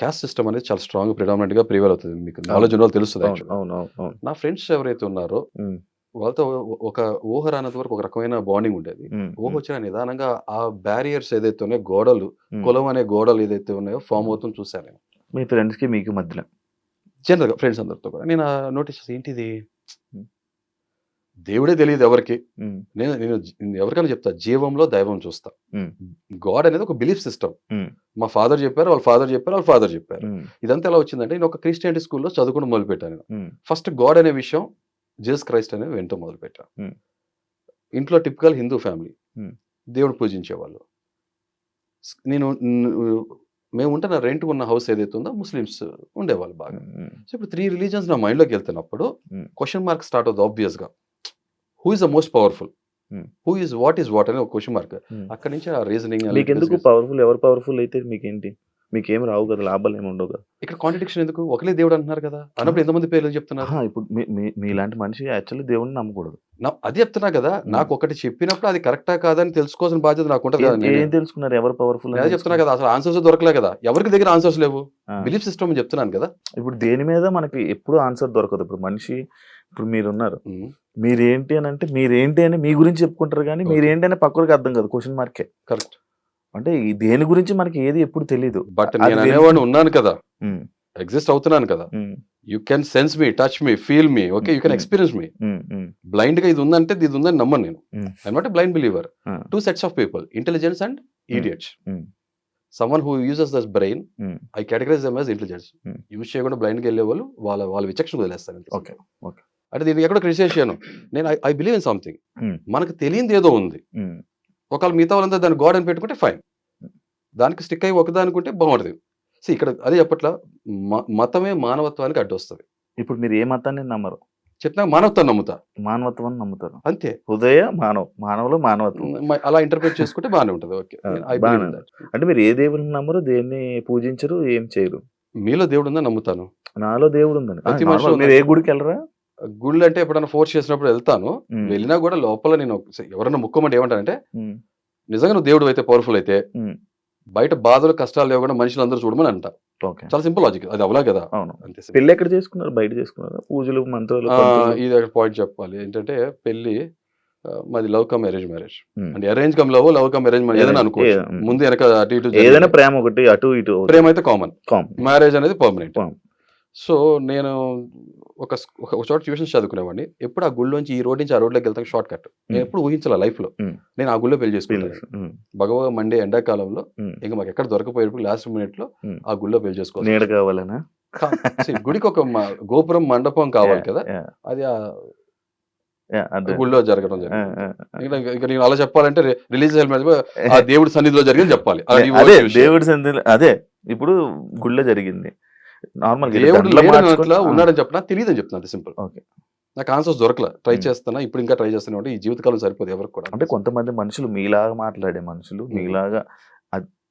Speaker 3: క్యాస్ట్ సిస్టమ్ అనేది చాలా స్ట్రాంగ్ ప్రిడామినెంట్గా ప్రివేల్ అవుతుంది. మీకు నాలెడ్జ్ ఉన్న వాళ్ళు తెలుస్తుంది
Speaker 2: అవును,
Speaker 3: యాక్చువల్గా.
Speaker 2: అవును, అవును, అవును.
Speaker 3: నా ఫ్రెండ్స్ ఎవరైతే ఉన్నారో
Speaker 2: ఉమ్,
Speaker 3: వాళ్ళతో ఒక ఊహ రానంత వరకు ఒక రకమైన బాండింగ్ ఉండేది.
Speaker 2: ఉమ్,
Speaker 3: ఊహ
Speaker 2: ఉమ్,
Speaker 3: వచ్చిన నిదానంగా ఆ బ్యారియర్స్ ఏదైతే ఉన్నాయో గోడలు
Speaker 2: ఉమ్.
Speaker 3: కులం అనే గోడలు ఏదైతే ఉన్నాయో ఫామ్ అవుతుంది చూశాను నేను.
Speaker 2: మీ ఫ్రెండ్స్కి మీకు మధ్యలో
Speaker 3: జనరల్గా ఫ్రెండ్స్ అందరితో కూడా నేను నోటీస్ చేసి ఏంటిది
Speaker 2: ఉమ్,
Speaker 3: దేవుడే తెలియదు ఎవరికి.
Speaker 2: ఉమ్,
Speaker 3: నేను నేను ఎవరికైనా చెప్తా జీవంలో దైవం చూస్తా.
Speaker 2: ఉమ్,
Speaker 3: గాడ్ అనేది ఒక బిలీఫ్ సిస్టమ్.
Speaker 2: ఉమ్,
Speaker 3: మా ఫాదర్ చెప్పారు వాళ్ళ ఫాదర్ చెప్పారు వాళ్ళ ఫాదర్ చెప్పారు.
Speaker 2: ఉమ్,
Speaker 3: ఇదంతా ఎలా వచ్చిందంటే నేను ఒక క్రిస్టియానిటీ స్కూల్లో చదువుకోవడం మొదలుపెట్టాను నేను.
Speaker 2: ఉమ్,
Speaker 3: ఫస్ట్ గాడ్ అనే విషయం జీసస్ క్రైస్ట్ అనేది వింటూ మొదలుపెట్టాను.
Speaker 2: ఉమ్,
Speaker 3: ఇంట్లో టిపికల్ హిందూ ఫ్యామిలీ
Speaker 2: ఉమ్,
Speaker 3: దేవుడు పూజించేవాళ్ళు. నేను మేము ఉంటున్న రెంట్ ఉన్న హౌస్ ఏదైతే ఉందో ముస్లిమ్స్ ఉండేవాళ్ళు బాగా.
Speaker 2: ఉమ్,
Speaker 3: సో ఇప్పుడు 3 రిలీజియన్స్ నా మైండ్లోకి వెళ్తున్నప్పుడు
Speaker 2: ఉమ్,
Speaker 3: క్వశ్చన్ మార్క్ స్టార్ట్ అవుతుంది ఆబ్వియస్గా. Who is the most powerful,
Speaker 2: um,
Speaker 3: who is what అనే ఒక క్వశ్చన్ మార్క్.
Speaker 2: ఉమ్.
Speaker 3: అక్కడి నుంచి ఆ రీజనింగ్
Speaker 2: మీకెందుకు పవర్ఫుల్ ఎవరు పవర్ఫుల్ అయితే మీకేంటి మీకేం రావు కదా లాభాలు ఏమి ఉండవు కదా.
Speaker 3: ఇక్కడ కాంట్రడిక్షన్ ఎందుకు ఒకలే దేవుడు అంటున్నారు కదా అన్నప్పుడు ఎంతమంది పేర్లు చెప్తున్నారు.
Speaker 2: ఇప్పుడు మీలాంటి మనిషి యాక్చువల్లీ దేవుడిని నమ్మకూడదు.
Speaker 3: అది చెప్తున్నా కదా నాకు ఒకటి చెప్పినప్పుడు అది కరెక్టా కాదని తెలుసుకోవాల్సిన బాధ్యత నాకు ఉంటుంది కదా.
Speaker 2: ఏం తెలుసుకున్నారు ఎవరు పవర్ఫుల్
Speaker 3: నేను చెప్తున్నా కదా అసలు ఆన్సర్స్ దొరకలే కదా ఎవరికి దగ్గర ఆన్సర్స్ లేవు. బిలీఫ్ సిస్టమ్ చెప్తున్నాను కదా.
Speaker 2: ఇప్పుడు దేని మీద మనకి ఎప్పుడు ఆన్సర్ దొరకదు. ఇప్పుడు మనిషి ఇప్పుడు మీరున్నారు మీరేంటి అని అంటే మీరేంటి అని మీ గురించి చెప్పుకుంటారు కానీ మీరేంటి అని పక్కడికి అర్థం కాదు క్వశ్చన్ మార్కే.
Speaker 3: కరెక్ట్.
Speaker 2: అంటే ఈ దేని గురించి మనకి ఏది ఎప్పుడు తెలియదు.
Speaker 3: బట్ నేను అనేవాడిని ఉన్నాను కదా ఎగ్జిస్ట్ అవుతున్నాను కదా. You can sense me touch me feel me okay you can experience me. Blind గా ఇది ఉందంటే ఇది ఉందని నమ్మను నేను. అనమాట blind believer. 2 sets of people intelligence and idiots. Someone who uses this brain I categorise them as intelligence. Use చేయకుండా blind గా వెళ్ళే వాళ్ళు వాళ్ళ విచక్షణ వదిలేస్తాను.
Speaker 2: ఓకే ఓకే
Speaker 3: అంటే దీనికి ఎక్కడో క్రిటిసైజ్ చేయను నేను. I believe in something. మనకు తెలియంది ఏదో ఉంది. ఒకవేళ మిగతా వాళ్ళంతా దాన్ని గాడ్ అని పెట్టుకుంటే ఫైన్. దానికి స్టిక్ అయ్యి ఒకదానుకుంటే బాగుంటుంది. సో ఇక్కడ అదే చెప్పట్ల మతమే మానవత్వానికి అడ్డు వస్తుంది.
Speaker 2: ఇప్పుడు మీరు ఏ మతాన్ని నమ్మరు
Speaker 3: చెప్పినా మానవత్వాన్ని నమ్ముతా.
Speaker 2: మానవత్వాన్ని నమ్ముతారు
Speaker 3: అంతే.
Speaker 2: హృదయ మానవులు మానవత్వం
Speaker 3: అలా ఇంటర్ప్రిట్ చేసుకుంటే బాగానే ఉంటుంది. ఓకే
Speaker 2: అంటే మీరు ఏ దేవుడిని నమ్మరు దేన్ని పూజించరు ఏం చేయరు.
Speaker 3: మీలో దేవుడు ఉందని నమ్ముతాను.
Speaker 2: నాలో దేవుడు ఉందని.
Speaker 3: ప్రతి మనిషిలో
Speaker 2: మీరు ఏ గుడికి వెళ్ళరా.
Speaker 3: గుళ్ళు అంటే ఎప్పుడైనా ఫోర్స్ చేసినప్పుడు వెళ్తాను. వెళ్ళినా కూడా లోపల నేను ఎవరైనా ముక్కమంటే ఏమంటానంటే నిజంగా నువ్వు దేవుడు అయితే పవర్ఫుల్ అయితే బయట బాధలు కష్టాలు లేకుండా మనుషులు అందరూ చూడమని అంట. చాలా సింపుల్ లాజిక్. అది అవలా కదా.
Speaker 2: అవును. పెళ్లి ఎక్కడ చేసుకున్నారు బయట చేసుకున్నారా పూజలు మంత్రాలు.
Speaker 3: ఇది పాయింట్ చెప్పాలి ఏంటంటే పెళ్లి మాది లవ్ కమ్ అరేంజ్ మ్యారేజ్. అంటే arrange come love come arrange marriage ఏదైనా అనుకోవచ్చు. ముందు వెనక అటు ఇటు
Speaker 2: ఏదైనా ప్రేమ ఒకటి అటు ఇటు.
Speaker 3: ప్రేమ అయితే కామన్, మ్యారేజ్ అనేది పర్మనెంట్. సో నేను ఒక చోట ట్యూషన్స్ చదువుకునేవాడిని. ఎప్పుడు ఆ గుళ్ళోంచి ఈ రోడ్ నుంచి ఆ రోడ్లోకి వెళ్తాను షార్ట్ కట్. నేను ఎప్పుడు ఊహించాల లైఫ్ లో నేను ఆ గుళ్ళో పెళ్లి చేసుకున్నాను. భగవ మండే ఎండాకాలంలో ఇంకా మాకు ఎక్కడ దొరకపోయేప్పుడు లాస్ట్ మినిట్ లో ఆ గుళ్ళో పెళ్లి చేసుకోవాలి.
Speaker 2: నీడ కావాలనా
Speaker 3: గుడికి ఒక గోపురం మండపం కావాలి కదా. అది గుళ్ళో జరగడం జరిగింది. ఇక నేను అలా చెప్పాలంటే రిలీజ్ ఆ దేవుడి సన్నిధిలో జరిగింది చెప్పాలి.
Speaker 2: దేవుడి సన్నిధిలో అదే ఇప్పుడు గుళ్ళో జరిగింది. నార్మల్
Speaker 3: దేవుడు ఉన్నాడని చెప్పినా తెలియదని చెప్తున్నా. సింపుల్. నాకు ఆన్సర్స్ దొరకలే. ట్రై చేస్తున్నా ఇప్పుడు ఇంకా ట్రై చేస్తున్నా. ఈ జీవితకాలం సరిపోదు ఎవరికి కూడా.
Speaker 2: అంటే కొంతమంది మనుషులు మీలాగా మాట్లాడే మనుషులు మీలాగా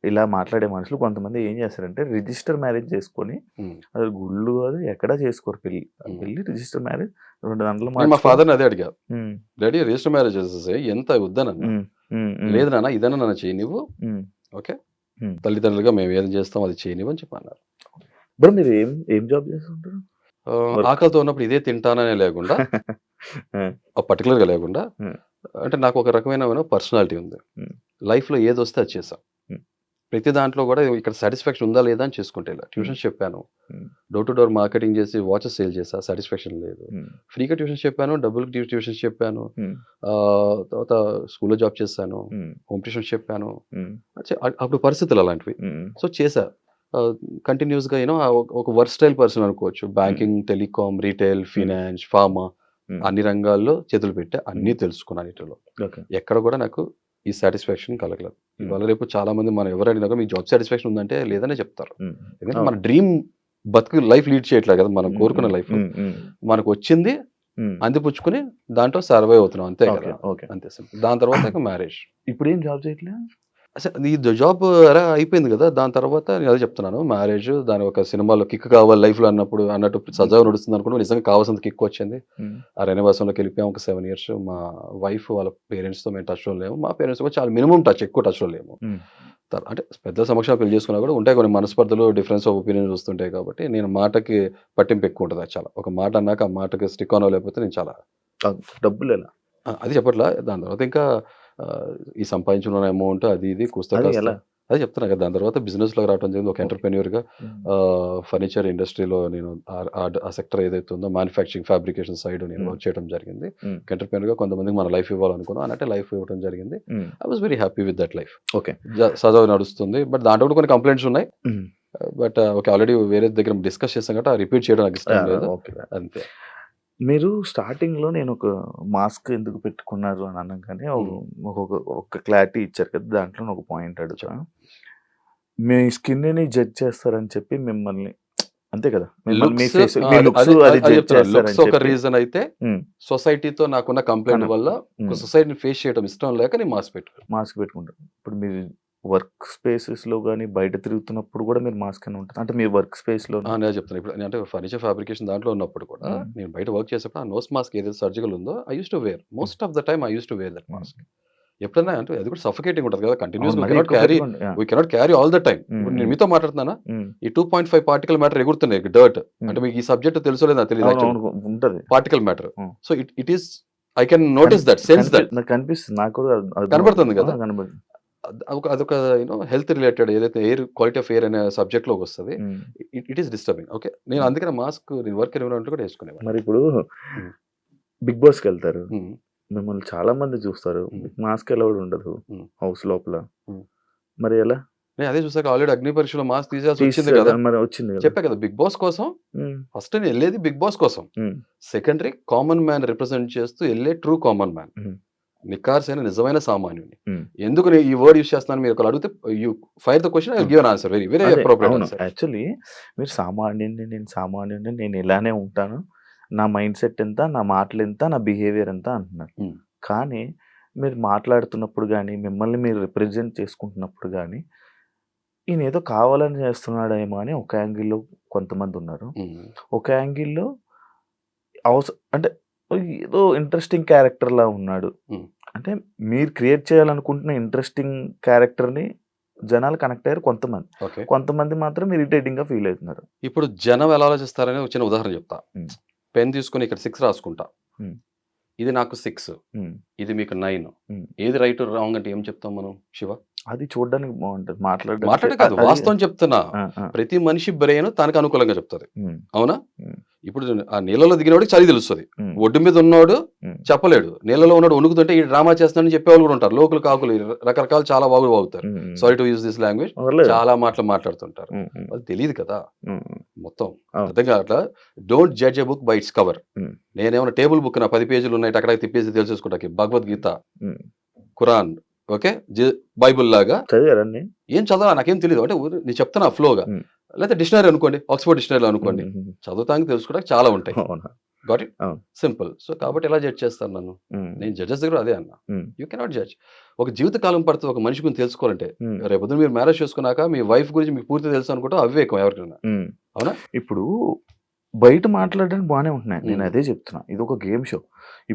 Speaker 2: ఇలా మాట్లాడే మనుషులు కొంతమంది ఏం చేస్తారంటే రిజిస్టర్ మ్యారేజ్ చేసుకొని అది గుళ్ళు అది ఎక్కడా చేసుకోరు. పెళ్లి రిజిస్టర్ మ్యారేజ్ 2 గంటలు.
Speaker 3: మా ఫాదర్ అదే అడిగా డాడీ రిజిస్టర్ మ్యారేజ్ ఎంత వద్దనన్నా లేదు నాన్న ఇదన్నా నన్ను చేయనివ్వు, ఓకే
Speaker 2: Hmm.
Speaker 3: తల్లిదండ్రులుగా మేము ఏది చేస్తాం అది చేయనివ్వు అని చెప్పన్నారు.
Speaker 2: బ్రో మీరు ఏం జాబ్ చేస్తుంటారు? Work.
Speaker 3: ఆకలితో ఉన్నప్పుడు ఇదే తింటాననే లేకుండా పర్టికులర్గా లేకుండా
Speaker 2: Hmm.
Speaker 3: అంటే నాకు ఒక రకమైన పర్సనాలిటీ ఉంది.
Speaker 2: Hmm.
Speaker 3: లైఫ్లో ఏది వస్తే అది చేసాం.
Speaker 2: Hmm.
Speaker 3: ప్రతి దాంట్లో కూడా ఇక్కడ సాటిస్ఫాక్షన్ ఉందా లేదా అని చేసుకుంటే ట్యూషన్స్ చెప్పాను,
Speaker 2: Hmm.
Speaker 3: Door to door marketing చేసి వాచెస్ సేల్ చేసా, సాటిస్ఫాక్షన్ లేదు.
Speaker 2: Hmm.
Speaker 3: ఫ్రీగా ట్యూషన్స్ చెప్పాను, డబ్బులకి ట్యూషన్స్ చెప్పాను,
Speaker 2: Hmm.
Speaker 3: తర్వాత స్కూల్లో జాబ్ చేశాను,
Speaker 2: Hmm.
Speaker 3: హోమ్ ట్యూషన్స్ చెప్పాను.
Speaker 2: Hmm.
Speaker 3: అప్పుడు పరిస్థితులు అలాంటివి.
Speaker 2: Hmm.
Speaker 3: సో చేశా కంటిన్యూస్గా ఒక వర్స్టైల్ పర్సన్ అనుకోవచ్చు. Banking, telecom, retail, finance, pharma
Speaker 2: Hmm.
Speaker 3: అన్ని రంగాల్లో చేతులు పెట్టా, అన్నీ తెలుసుకున్నాను. వీటిలో
Speaker 2: Okay.
Speaker 3: ఎక్కడ కూడా నాకు ఈ సాటిస్ఫాక్షన్ కలగలేదు.
Speaker 2: Hmm.
Speaker 3: ఇవాళ రేపు చాలా మంది మనం ఎవరు అడిగినా మీకు జాబ్ సాటిస్ఫాక్షన్ ఉందంటే లేదనే చెప్తారు.
Speaker 2: Hmm.
Speaker 3: ఎందుకంటే మన డ్రీమ్ బతుకు లైఫ్ లీడ్ చేయట్లేదు కదా, మనం కోరుకున్న లైఫ్ మనకు వచ్చింది అందిపుచ్చుకుని దాంట్లో సర్వైవ్ అవుతున్నాం, అంతే
Speaker 2: ఓకే
Speaker 3: కదా,
Speaker 2: ఓకే.
Speaker 3: అంతే సింపుల్. దాని తర్వాత ఇక మ్యారేజ్.
Speaker 2: ఇప్పుడు ఏం జాబ్ చేయట్లే?
Speaker 3: అసలు ఈ జాబ్ అలా అయిపోయింది కదా, దాని తర్వాత నేను అదే చెప్తున్నాను, మ్యారేజ్ దాని ఒక సినిమాలో కిక్ కావాలి లైఫ్లో అన్నట్టు సజావు నడుస్తుంది అనుకుంటే నిజంగా కావాల్సింది కిక్ వచ్చింది. ఆ రణవాసంలోకి వెళ్ళిపోయాం ఒక 7 years. మా వైఫ్ వాళ్ళ పేరెంట్స్తో మేము టచ్లో లేము, మా పేరెంట్స్ కూడా చాలా మినిమం టచ్, ఎక్కువ టచ్లో లేము. అంటే పెద్ద సమక్షంలో పెళ్లి చేసుకున్నా కూడా ఉంటాయి కొన్ని మనస్పర్ధలు, డిఫరెన్స్ ఆఫ్ ఒపీనియన్స్ వస్తుంటాయి. కాబట్టి నేను మాటకి పట్టింపు ఎక్కువ ఉంటుంది. చాలా ఒక మాట అన్నాక ఆ మాటకి స్టిక్ ఆన్ లేకపోతే నేను చాలా
Speaker 2: డబ్బులు ఎలా?
Speaker 3: అది చెప్పట్లా. దాని తర్వాత ఇంకా ఈ సంపాదించిన అమౌంట్ అది ఇది కూస్తా
Speaker 2: అది
Speaker 3: కాస్తా
Speaker 2: ఎలా?
Speaker 3: అదే చెప్తున్నా కదా. దాని తర్వాత బిజినెస్లోకి రావడం జరిగింది. ఒక ఎంటర్‌ప్రెన్యూర్‌గా ఫర్నిచర్ ఇండస్ట్రీలో నేను ఆ సెక్టర్ ఏదైతే ఉందో మ్యానుఫ్యాక్చరింగ్, ఫ్యాబ్రికేషన్ సైడ్ నేను వర్క్ చేయడం జరిగింది. ఎంటర్‌ప్రెన్యూర్‌గా కొంతమందికి మన లైఫ్ ఇవ్వాలనుకున్నాం, అన్నట్టే లైఫ్ ఇవ్వడం జరిగింది. I was very happy with that life.
Speaker 2: Okay.
Speaker 3: సజావు నడుస్తుంది. బట్ దాంట్లో కూడా కొన్ని కంప్లైంట్స్ ఉన్నాయి. బట్ ఓకే, ఆల్రెడీ వేరే దగ్గర డిస్కస్ చేసాం కాబట్టి రిపీట్ చేయడం నాకు ఇష్టం లేదు,
Speaker 2: ఓకే.
Speaker 3: అంతే.
Speaker 2: మీరు స్టార్టింగ్‌లో నేను ఒక మాస్క్ ఎందుకు పెట్టుకున్నారు అని అనంగానే ఒక క్లారిటీ ఇచ్చారు కదా! దాంట్లో ఒక పాయింట్ అడుగుతా. మీ స్కిన్‌ని జడ్జ్ చేస్తారని చెప్పి మిమ్మల్ని అంతే కదా! మిమ్మల్ని మీ ఫేస్ మీ లుక్స్ అది జడ్జ్ చేస్తారని
Speaker 3: ఒక
Speaker 2: చెప్పి.
Speaker 3: రీజన్ అయితే సొసైటీతో నాకున్న కంప్లైంట్ వల్ల సొసైటీని ఫేస్ చేయడం ఇష్టం లేక నేను మాస్క్ పెట్టుకున్నాను.
Speaker 2: మాస్క్ పెట్టుకుంటారు. ఇప్పుడు మీరు వర్క్ స్పేసెస్‌లో గాని బయట తిరుగుతున్నప్పుడు కూడా మీరు మాస్క్ అని ఉంటుంది. అంటే మీ వర్క్ స్పేస్‌లో
Speaker 3: నేను చెప్తాను. ఇప్పుడు అంటే ఫర్నిచర్ ఫ్యాబ్రికేషన్ దాంట్లో ఉన్నప్పుడు కూడా నేను బయట వర్క్ చేసేప్పుడు ఆ నోస్ మాస్క్ ఏదైతే సర్జికల్ ఉందో I use to wear most of the time. I use to wear that mask. ఎప్పుడైనా అంటే అది కూడా సఫకేటింగ్ ఉంటుంది కదా, కంటిన్యూస్‌గా we cannot carry all the time. ఇప్పుడు నేను మీతో మాట్లాడుతున్నానా, ఈ 2.5 పార్టికల్ మ్యాటర్ ఎగురుతున్నాయి, డర్ట్. అంటే మీకు ఈ సబ్జెక్ట్ తెలుసో లేదో నాకు తెలియదు,
Speaker 2: ఉంటది
Speaker 3: particle matter. So it is I can notice that, sense that.
Speaker 2: నాకు కనిపిస్తుంది, నాకు కూడా
Speaker 3: కనబడుతుంది కదా.
Speaker 2: కనబడుతుంది.
Speaker 3: అదొక హెల్త్ రిలేటెడ్ ఏదైతే ఎయిర్ క్వాలిటీ ఆఫ్ ఎయిర్ అనే సబ్జెక్ట్ లోకి వస్తుంది. It is disturbing. ఓకే, నేను అందుకనే మాస్క్ నేను వర్క్ ఎన్విరాన్మెంట్ కూడా వేసుకునేవాడిని.
Speaker 2: మరి ఇప్పుడు బిగ్ బాస్కి వెళ్తారు, మిమ్మల్ని చాలా మంది చూస్తారు, మాస్క్ అలౌడ్ ఉండదు హౌస్ లోపల, మరి ఎలా?
Speaker 3: నేను అదే చూసాక ఆల్రెడీ అగ్ని పరీక్షలో మాస్క్ తీసేసి వచ్చింది కదా,
Speaker 2: మరి వచ్చింది
Speaker 3: చెప్పా కదా. బిగ్ బాస్ కోసం ఫస్ట్ నేను వెళ్ళేది బిగ్ బాస్ కోసం, సెకండరీ కామన్ మ్యాన్ రిప్రజెంట్ చేస్తూ వెళ్ళే ట్రూ కామన్ మ్యాన్, నికార్సైన నిజమైన సామాన్యుని. ఎందుకు నేను ఈ వర్డ్ యూస్ చేస్తున్నాను మీరు ఒకరు అడిగితే, you fire the question, I give an answer, very very appropriate answer.
Speaker 2: Actually మీరు సామాన్యుడిని, నేను ఇలానే ఉంటాను, నా మైండ్ సెట్ ఎంత, నా మాటలు ఎంత, నా బిహేవియర్ ఎంత అంటున్నారు. కానీ మీరు మాట్లాడుతున్నప్పుడు కానీ, మిమ్మల్ని మీరు రిప్రజెంట్ చేసుకుంటున్నప్పుడు కానీ, ఈయన ఏదో కావాలని చేస్తున్నాడేమో అని ఒక యాంగిల్లో కొంతమంది ఉన్నారు. ఒక యాంగిల్లో అంటే ఏదో ఇంట్రెస్టింగ్ క్యారెక్టర్లా ఉన్నాడు. అంటే మీరు క్రియేట్ చేయాలనుకుంటున్న ఇంట్రెస్టింగ్ క్యారెక్టర్ని జనాలు కనెక్ట్ అయ్యారు కొంతమంది. కొంతమంది మాత్రం ఇరిటేటింగ్గా ఫీల్ అవుతున్నారు.
Speaker 3: ఇప్పుడు జనం ఎలా ఆలోచిస్తారని ఒక చిన్న ఉదాహరణ చెప్తా. పెన్ తీసుకుని ఇక్కడ 6 రాసుకుంటా, ఇది నాకు 6, ఇది మీకు 9, ఏది రైట్ రాంగ్ అంటే ఏం చెప్తాం మనం శివ?
Speaker 2: అది చూడడానికి బాగుంటది,
Speaker 3: మాట్లాడే కాదు, వాస్తవం చెప్తున్నా. ప్రతి మనిషి బ్రెయిన్ తనకు అనుకూలంగా చెప్తుంది, అవునా? ఇప్పుడు ఆ నీళ్ళలో దిగినవాడికి చలి తెలుస్తుంది, ఒడ్డు మీద ఉన్నవాడు చెప్పలేడు. నీళ్ళలో ఉన్నాడు వణుకుతుంటే ఈ డ్రామా చేస్తానని చెప్పేవాళ్ళు కూడా ఉంటారు, లోకల్ కాకులు రకరకాల చాలా వాగుతారు. Sorry to use this language, చాలా మాటలు మాట్లాడుతుంటారు, అది తెలియదు కదా మొత్తం. అర్థంగా అట్లా don't judge a book by its cover. నేనేమన్నా టేబుల్ బుక్ నా 10 పేజీలు ఉన్నాయి అక్కడ తిప్పేసి తెలిసేసుకుంటా, భగవద్గీత, ఖురాన్, ఓకే, బైబుల్ లాగా ఏం చదవాలి నాకేం తెలియదు అంటే నేను చెప్తాను ఆ ఫ్లోగా. లేకపోతే డిక్షనరీ అనుకోండి, ఆక్స్ఫర్డ్ డిక్షనరీలో అనుకోండి, చదువుతానికి తెలుసుకోవడానికి చాలా ఉంటాయి. Got it, simple. సో కాబట్టి ఎలా జడ్జ్ చేస్తాను నన్ను? నేను జడ్జెస్ దగ్గర అదే అన్నా, యూ కెనాట్ జడ్జ్. ఒక జీవితకాలం పడుతుంది ఒక మనిషి గురించి తెలుసుకోవాలంటే. రేపు మీరు మ్యారేజ్ చేసుకున్నాక మీ వైఫ్ గురించి మీకు పూర్తి తెలుసు అనుకుంటే అవివేకం ఎవరికైనా, అవునా?
Speaker 2: ఇప్పుడు బయట మాట్లాడడానికి బాగానే ఉంటున్నాయి, నేను అదే చెప్తున్నా, ఇది ఒక గేమ్ షో.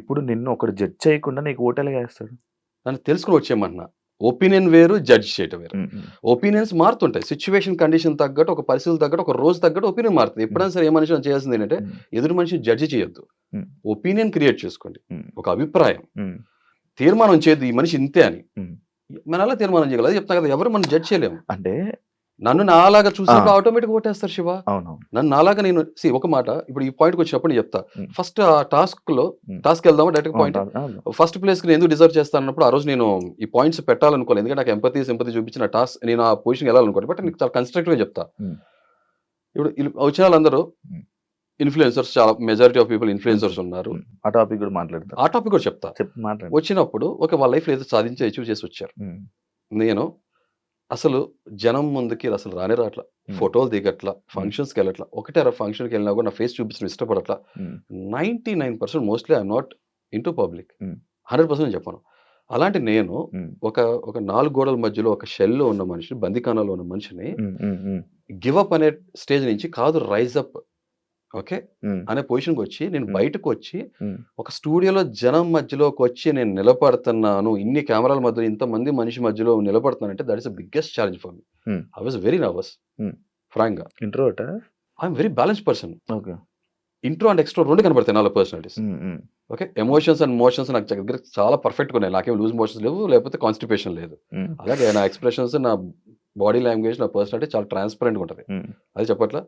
Speaker 2: ఇప్పుడు నిన్ను ఒకటి జడ్జ్ చేయకుండా నీకు ఓటు ఎలాగా వేస్తాడు?
Speaker 3: నన్ను తెలుసుకొని వచ్చేయమంటున్నా. ఒపీనియన్ వేరు, జడ్జ్ చేయటం వేరు. ఒపీనియన్స్ మారుతుంటాయి. సిట్యుయేషన్, కండిషన్ తగ్గట్టు, ఒక పరిస్థితులు తగ్గట్టు, ఒక రోజు తగ్గట్టు ఒపీనియన్ మారుతుంది. ఎప్పుడైనా సరే ఏ మనిషి చేయాల్సింది ఏంటంటే ఎదురు మనిషిని జడ్జి చేయొద్దు. ఒపీనియన్ క్రియేట్ చేసుకోండి. ఒక అభిప్రాయం, తీర్మానం చేయొద్దు ఈ మనిషి ఇంతే అని. మనం ఎలా తీర్మానం చేయగలదు? అది చెప్తా కదా, ఎవరు మనం జడ్జ్ చేయలేము.
Speaker 2: అంటే
Speaker 3: నన్ను నాలాగా చూసినప్పుడు ఆటోమేటిక్ ఓటేస్తారు శివ.
Speaker 2: అవునవును.
Speaker 3: నన్ను నాలాగా నేను ఒక మాట ఇప్పుడు ఈ పాయింట్కి వచ్చినప్పుడు నేను చెప్తా. ఫస్ట్ ఆ టాస్క్ వెళ్దామా డైరెక్ట్ పాయింట్. ఫస్ట్ ప్లేస్ కి నేను ఎందుకు డిజర్వ్ చేస్తాను అన్నప్పుడు ఆ రోజు నేను ఈ పాయింట్స్ పెట్టాలనుకోలేదు. ఎందుకంటే నాకు ఎంపతి సింపతి చూపించిన టాస్క్ నేను ఆ పొజిషన్ వెళ్ళాలనుకోండి. బట్ నీకు చాలా కన్స్ట్రక్టివ్ గా చెప్తా. ఇప్పుడు వచ్చిన వాళ్ళందరూ ఇన్ఫ్లుయెన్సర్స్, చాలా మెజారిటీ ఆఫ్ పీపుల్ ఇన్ఫ్లుయెన్సర్స్ ఉన్నారు.
Speaker 2: ఆ టాపిక్ కూడా మాట్లాడతారు.
Speaker 3: ఆ టాపిక్ కూడా చెప్తా. వచ్చినప్పుడు వాళ్ళ లైఫ్ ఏదో సాధించి అచీవ్ చేసి వచ్చారు. నేను అసలు జనం ముందుకి అసలు రాట్లా, ఫోటోలు దిగట్లా, ఫంక్షన్స్కి వెళ్ళట్లా. ఒకటే ఫంక్షన్కి వెళ్ళినా కూడా నా ఫేస్ చూపించడం ఇష్టపడట్లా. 99% mostly I'm naught into public. 100% చెప్పను. అలాంటి నేను ఒక 4 గోడల మధ్యలో ఒక షెల్లో ఉన్న మనిషిని, బందికానాలో ఉన్న మనిషిని గివ్ అప్ అనే స్టేజ్ నుంచి కాదు, రైజ్ అప్ ఓకే అనే పొజిషన్కి వచ్చి నేను బయటకు వచ్చి ఒక స్టూడియోలో జనం మధ్యలోకి వచ్చి నేను నిలబడుతున్నాను, ఇన్ని కెమెరాల మధ్యలో ఇంతమంది మనిషి మధ్యలో నిలబడుతున్నానంటే that is the biggest challenge for me. I was very nervous frank గా.
Speaker 2: Introvert?
Speaker 3: I'm very balanced person. Intro and extro రెండు కనబడతాయి నాలో personalities. Okay, emotions and motions నాకు దగ్గర చాలా పర్ఫెక్ట్ గా ఉన్నాయి. నాకేం లూజ్ మోషన్స్ లేవు, లేకపోతే కాన్స్టిపేషన్ లేదు. అలాగే నా ఎక్స్ప్రెషన్స్, నా బాడీ లాంగ్వేజ్, నా పర్సనాలిటీ చాలా ట్రాన్స్పరెంట్ గా ఉంటుంది. అది చెప్పట్లా.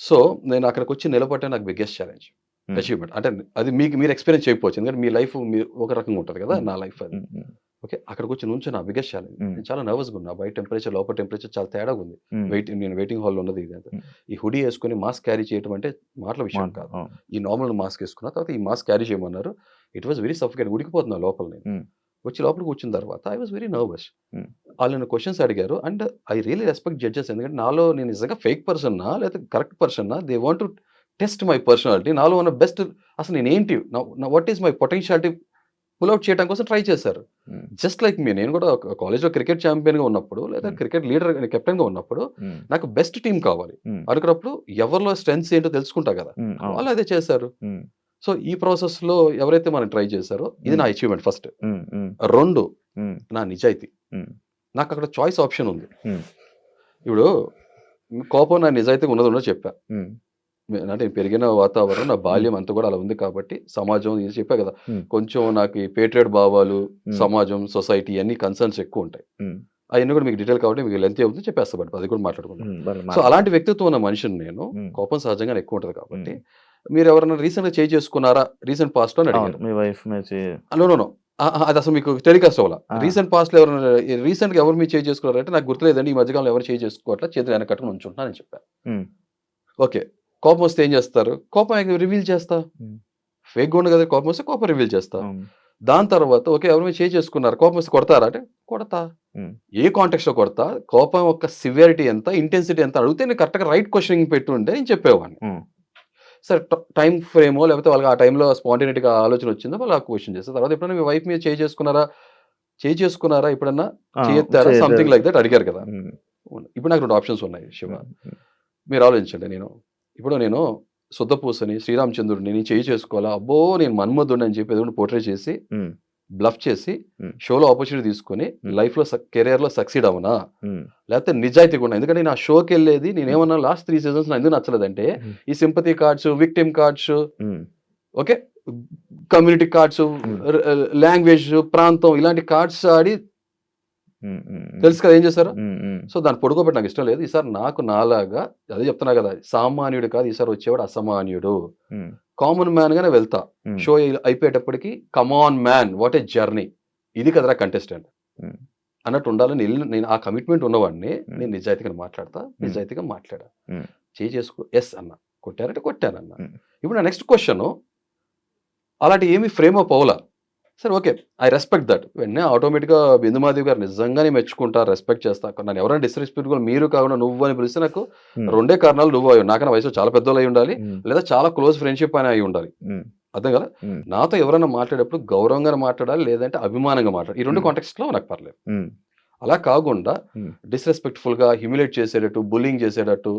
Speaker 3: సో నేను అక్కడికి వచ్చి నిలబట్టే నాకు బిగ్గెస్ట్ ఛాలెంజ్, అచీవ్మెంట్. అంటే అది మీరు ఎక్స్పీరియన్స్ చేయకపోవచ్చు, ఎందుకంటే మీ లైఫ్ ఒక రకంగా ఉంటుంది కదా, నా లైఫ్ అది. ఓకే, అక్కడికి వచ్చి నుంచి నా బిగ్గెస్ట్ ఛాలెంజ్. నేను చాలా నర్వస్గా ఉన్నా. బయట టెంపరేచర్, లోపల టెంపరేచర్ చాలా తేడాగా ఉంది. నేను వెయిటింగ్ హాల్లో ఉన్నది ఇది అంతా. ఈ హుడీ వేసుకుని మాస్క్ క్యారీ చేయడం అంటే మాటల విషయం కాదు. ఈ నార్మల్ మాస్క్ వేసుకున్న తర్వాత ఈ మాస్క్ క్యారీ చేయమన్నారు. ఇట్ వాజ్ వెరీ సఫికేట్, ఉడికిపోతున్నా లోపల. నేను వచ్చి లోపలికి కూర్చున్న తర్వాత ఐ వాజ్ వెరీ నర్వస్. వాళ్ళు నన్ను క్వశ్చన్స్ అడిగారు. And I really respect judges. ఎందుకంటే నాలో నేను నిజంగా ఫేక్ పర్సన్నా లేదా కరెక్ట్ పర్సన్నా, they want to test my personality. నాలో ఉన్న బెస్ట్, అసలు నేను ఏంటి, what is my potentiality pull out చేయడం కోసం ట్రై చేశారు. జస్ట్ లైక్ మీ, నేను కూడా కాలేజ్లో క్రికెట్ ఛాంపియన్గా ఉన్నప్పుడు లేదా క్రికెట్ లీడర్ కెప్టెన్గా ఉన్నప్పుడు నాకు బెస్ట్ టీం కావాలి అనుకున్నప్పుడు ఎవరిలో స్ట్రెంగ్స్ ఏంటో తెలుసుకుంటా కదా, వాళ్ళు అదే చేశారు. సో ఈ ప్రాసెస్ లో ఎవరైతే మనం ట్రై చేశారో ఇది నా అచీవ్మెంట్ ఫస్ట్. 2 నా నిజాయితీ. నాకు అక్కడ చాయిస్ ఆప్షన్ ఉంది. ఇప్పుడు కోపం నా నిజాయితీగా ఉన్నదో చెప్పా. అంటే పెరిగిన వాతావరణం, నా బాల్యం అంతా కూడా అలా ఉంది కాబట్టి సమాజం ఇది చెప్పా కదా, కొంచెం నాకు ఈ పేట్రియట్ భావాలు, సమాజం, సొసైటీ అన్ని కన్సర్న్స్ ఎక్కువ ఉంటాయి. అవన్నీ కూడా మీకు డీటెయిల్ కాబట్టి మీకు లెంత్ అవుతుంది, చెప్పేస్తా. బట్ అది కూడా మాట్లాడుకుంటాం. సో అలాంటి వ్యక్తిత్వం ఉన్న మనిషిని నేను. కోపం సహజంగానే ఎక్కువ ఉంటుంది కాబట్టి. మీరు ఎవరైనా రీసెంట్ గా చేంజ్ చేసుకున్నారా రీసెంట్ పాస్ట్ లో అడిగారు.
Speaker 2: మీ వైఫ్
Speaker 3: నో అది అసలు మీకు టెలికాస్ట్ అవ్వాల. రీసెంట్ పాస్ట్ లో ఎవరైనా రీసెంట్ గా ఎవరు మీరు చేంజ్ చేసుకున్నారంటే నాకు గుర్తులేదండి, ఈ మధ్యకాలంలో ఎవరు చేంజ్ చేసుకోవట్లా, చేతులు వెనక కట్టుకుని ఉంచుంటున్నాను అని చెప్పాను. ఓకే, కోపం వస్తే ఏం చేస్తారు? కోపం రివీల్ చేస్తా. ఫేక్ గా ఉండదు కదా, కోపం వస్తే కోపం రివీల్ చేస్తా. దాని తర్వాత ఓకే, ఎవరు మీరు చేంజ్ చేసుకున్నారు, కోపం వస్తే కొడతారా అంటే కొడతా. ఏ కాంటెక్స్ట్ లో కొడతా, కోపం యొక్క సివియారిటీ ఎంత, ఇంటెన్సిటీ ఎంత అడిగితే నేను కరెక్ట్ గా రైట్ క్వశ్చనింగ్ పెట్టుంటే నేను చెప్పేవాడిని. సరే టైం ఫ్రేమో లేకపోతే వాళ్ళకి ఆ టైంలో స్పాంటేనిటీగా ఆలోచన వచ్చిందో వాళ్ళు ఆ క్వశ్చన్ చేస్తారు. తర్వాత ఎప్పుడైనా మీ వైఫ్ మీద చేంజ్ చేసుకున్నారా ఎప్పుడన్నా, చేయెత్తారా, సంథింగ్ లైక్ దట్ అడిగారు కదా. ఇప్పుడు నాకు 2 ఆప్షన్స్ ఉన్నాయి శివ, మీరు ఆలోచించండి. నేను శుద్ధపూసని, శ్రీరామచంద్రుడిని నేను చేంజ్ చేసుకోవాలా, అబ్బో నేను మన్మధుడిని అని చెప్పి ఏదో పోర్ట్రే చేసి బ్లఫ్ చేసి షోలో ఆపర్చునిటీ తీసుకుని లైఫ్ లో కెరియర్ లో సక్సీడ్ అవునా, లేకపోతే నిజాయితీగా ఉన్నా. ఎందుకంటే నా షోకి వెళ్ళేది నేనేమన్నా లాస్ట్ 3 seasons ఎందుకు నచ్చలేదంటే ఈ sympathy cards, victim cards, okay, community cards, language, ప్రాంతం, ఇలాంటి కార్డ్స్ ఆడి తెలుసు కదా ఏం చేశారు. సో దాన్ని పొడుకోబెట్టి నాకు ఇష్టం లేదు. ఈసారి నాకు నాలాగా అదే చెప్తున్నా కదా, సామాన్యుడు కాదు ఈసారి వచ్చేవాడు అసామాన్యుడు, కామన్ మ్యాన్ గానే వెళ్తా. షో అయిపోయేటప్పటికి come on man, what a journey, ఇది కదరా కంటెస్టెంట్ అన్నట్టు ఉండాలని నేను ఆ కమిట్మెంట్ ఉన్నవాడిని. నేను నిజాయితీగా మాట్లాడా. చేసుకో ఎస్ అన్న, కొట్టారంటే కొట్టానన్న. ఇప్పుడు నా నెక్స్ట్ క్వశ్చన్ అలాంటి ఏమి ఫ్రేమ్ అప్ అవలా. సరే ఓకే, ఐ రెస్పెక్ట్ దట్. వెంటనే ఆటోమేటిక్గా బిందుమాధవి గారు నిజంగానే మెచ్చుకుంటా, రెస్పెక్ట్ చేస్తా. నన్ను ఎవరైనా డిస్రెస్పెక్ట్గా మీరు కాకుండా నువ్వు అని పిలిస్తే నాకు 2 కారణాలు. నువ్వు నాకన్నా వయసు చాలా పెద్దోళ్ళు అయి ఉండాలి, లేదా చాలా క్లోజ్ ఫ్రెండ్షిప్ అని అయి ఉండాలి. అర్థం కదా, నాతో ఎవరైనా మాట్లాడేప్పుడు గౌరవంగా మాట్లాడాలి, లేదంటే అభిమానంగా మాట్లాడాలి. ఈ 2 కాంటెక్స్ట్ లో నాకు పర్లేదు. అలా కాకుండా డిస్రెస్పెక్ట్ఫుల్ గా హ్యూమిలేట్ చేసేటట్టు, బుల్లింగ్ చేసేటట్టు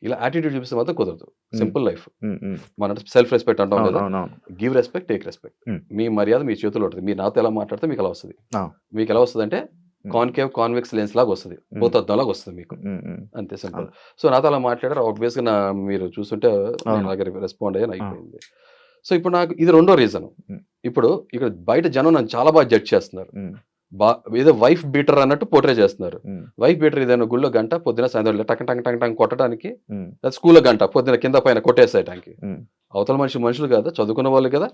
Speaker 3: ఇలా యాటిట్యూడ్ చూపిస్తే మాత్రం కుదరదు.
Speaker 2: హ్మ్.
Speaker 3: Simple life.
Speaker 2: హ్మ్. హ్మ్.
Speaker 3: మన సెల్ఫ్ రెస్పెక్ట్ అంటాం కదా!
Speaker 2: అవునవునవును.
Speaker 3: Give respect, take respect.
Speaker 2: హ్మ్.
Speaker 3: మీ మర్యాద మీ చేతుల్లో ఉంటది. మీరు నాతో ఎలా మాట్లాడితే మీకు అలా వస్తది.
Speaker 2: ఆ!
Speaker 3: మీకు ఎలా వస్తదంటే
Speaker 2: హ్మ్.
Speaker 3: కాన్కేవ్, కాన్వెక్స్ లెన్స్ లాగా వస్తది.
Speaker 2: హ్మ్.
Speaker 3: భూతద్దంలాగా వస్తది మీకు.
Speaker 2: హ్మ్. హ్మ్.
Speaker 3: అంతే సింపుల్.
Speaker 2: అవును.
Speaker 3: సో, నాతో అలా మాట్లాడారు. ఆబ్వియస్‌గా మీరు చూసుంటే నేను
Speaker 2: అవును.
Speaker 3: అలాగే రెస్పాండ్ అయ్యాను.
Speaker 2: ఆ!
Speaker 3: అయిపోయింది. సో, ఇప్పుడు నాకు ఇది రెండో రీజన్.
Speaker 2: హ్మ్.
Speaker 3: ఇప్పుడు ఇక్కడ బయట జనం నన్ను చాలా బాగా జడ్జ్ చేస్తున్నారు.
Speaker 2: హ్మ్.
Speaker 3: బా ఏదో వైఫ్ బీటర్ అన్నట్టు పోర్ట్రే చేస్తున్నారు.
Speaker 2: హ్మ్.
Speaker 3: వైఫ్ బీటర్ ఏదైనా గుళ్ళో గంట పొద్దున సాయంత్రం టంగ్ టంగ్ టంగ్ టంగ్ కొట్టడానికి,
Speaker 2: హ్మ్.
Speaker 3: లేదా స్కూల్‌లో గంట పొద్దున కింద పైన కొట్టేసేయటానికి.
Speaker 2: హ్మ్.
Speaker 3: అవతల మనుషులు కదా! చదువుకున్న వాళ్ళు కదా!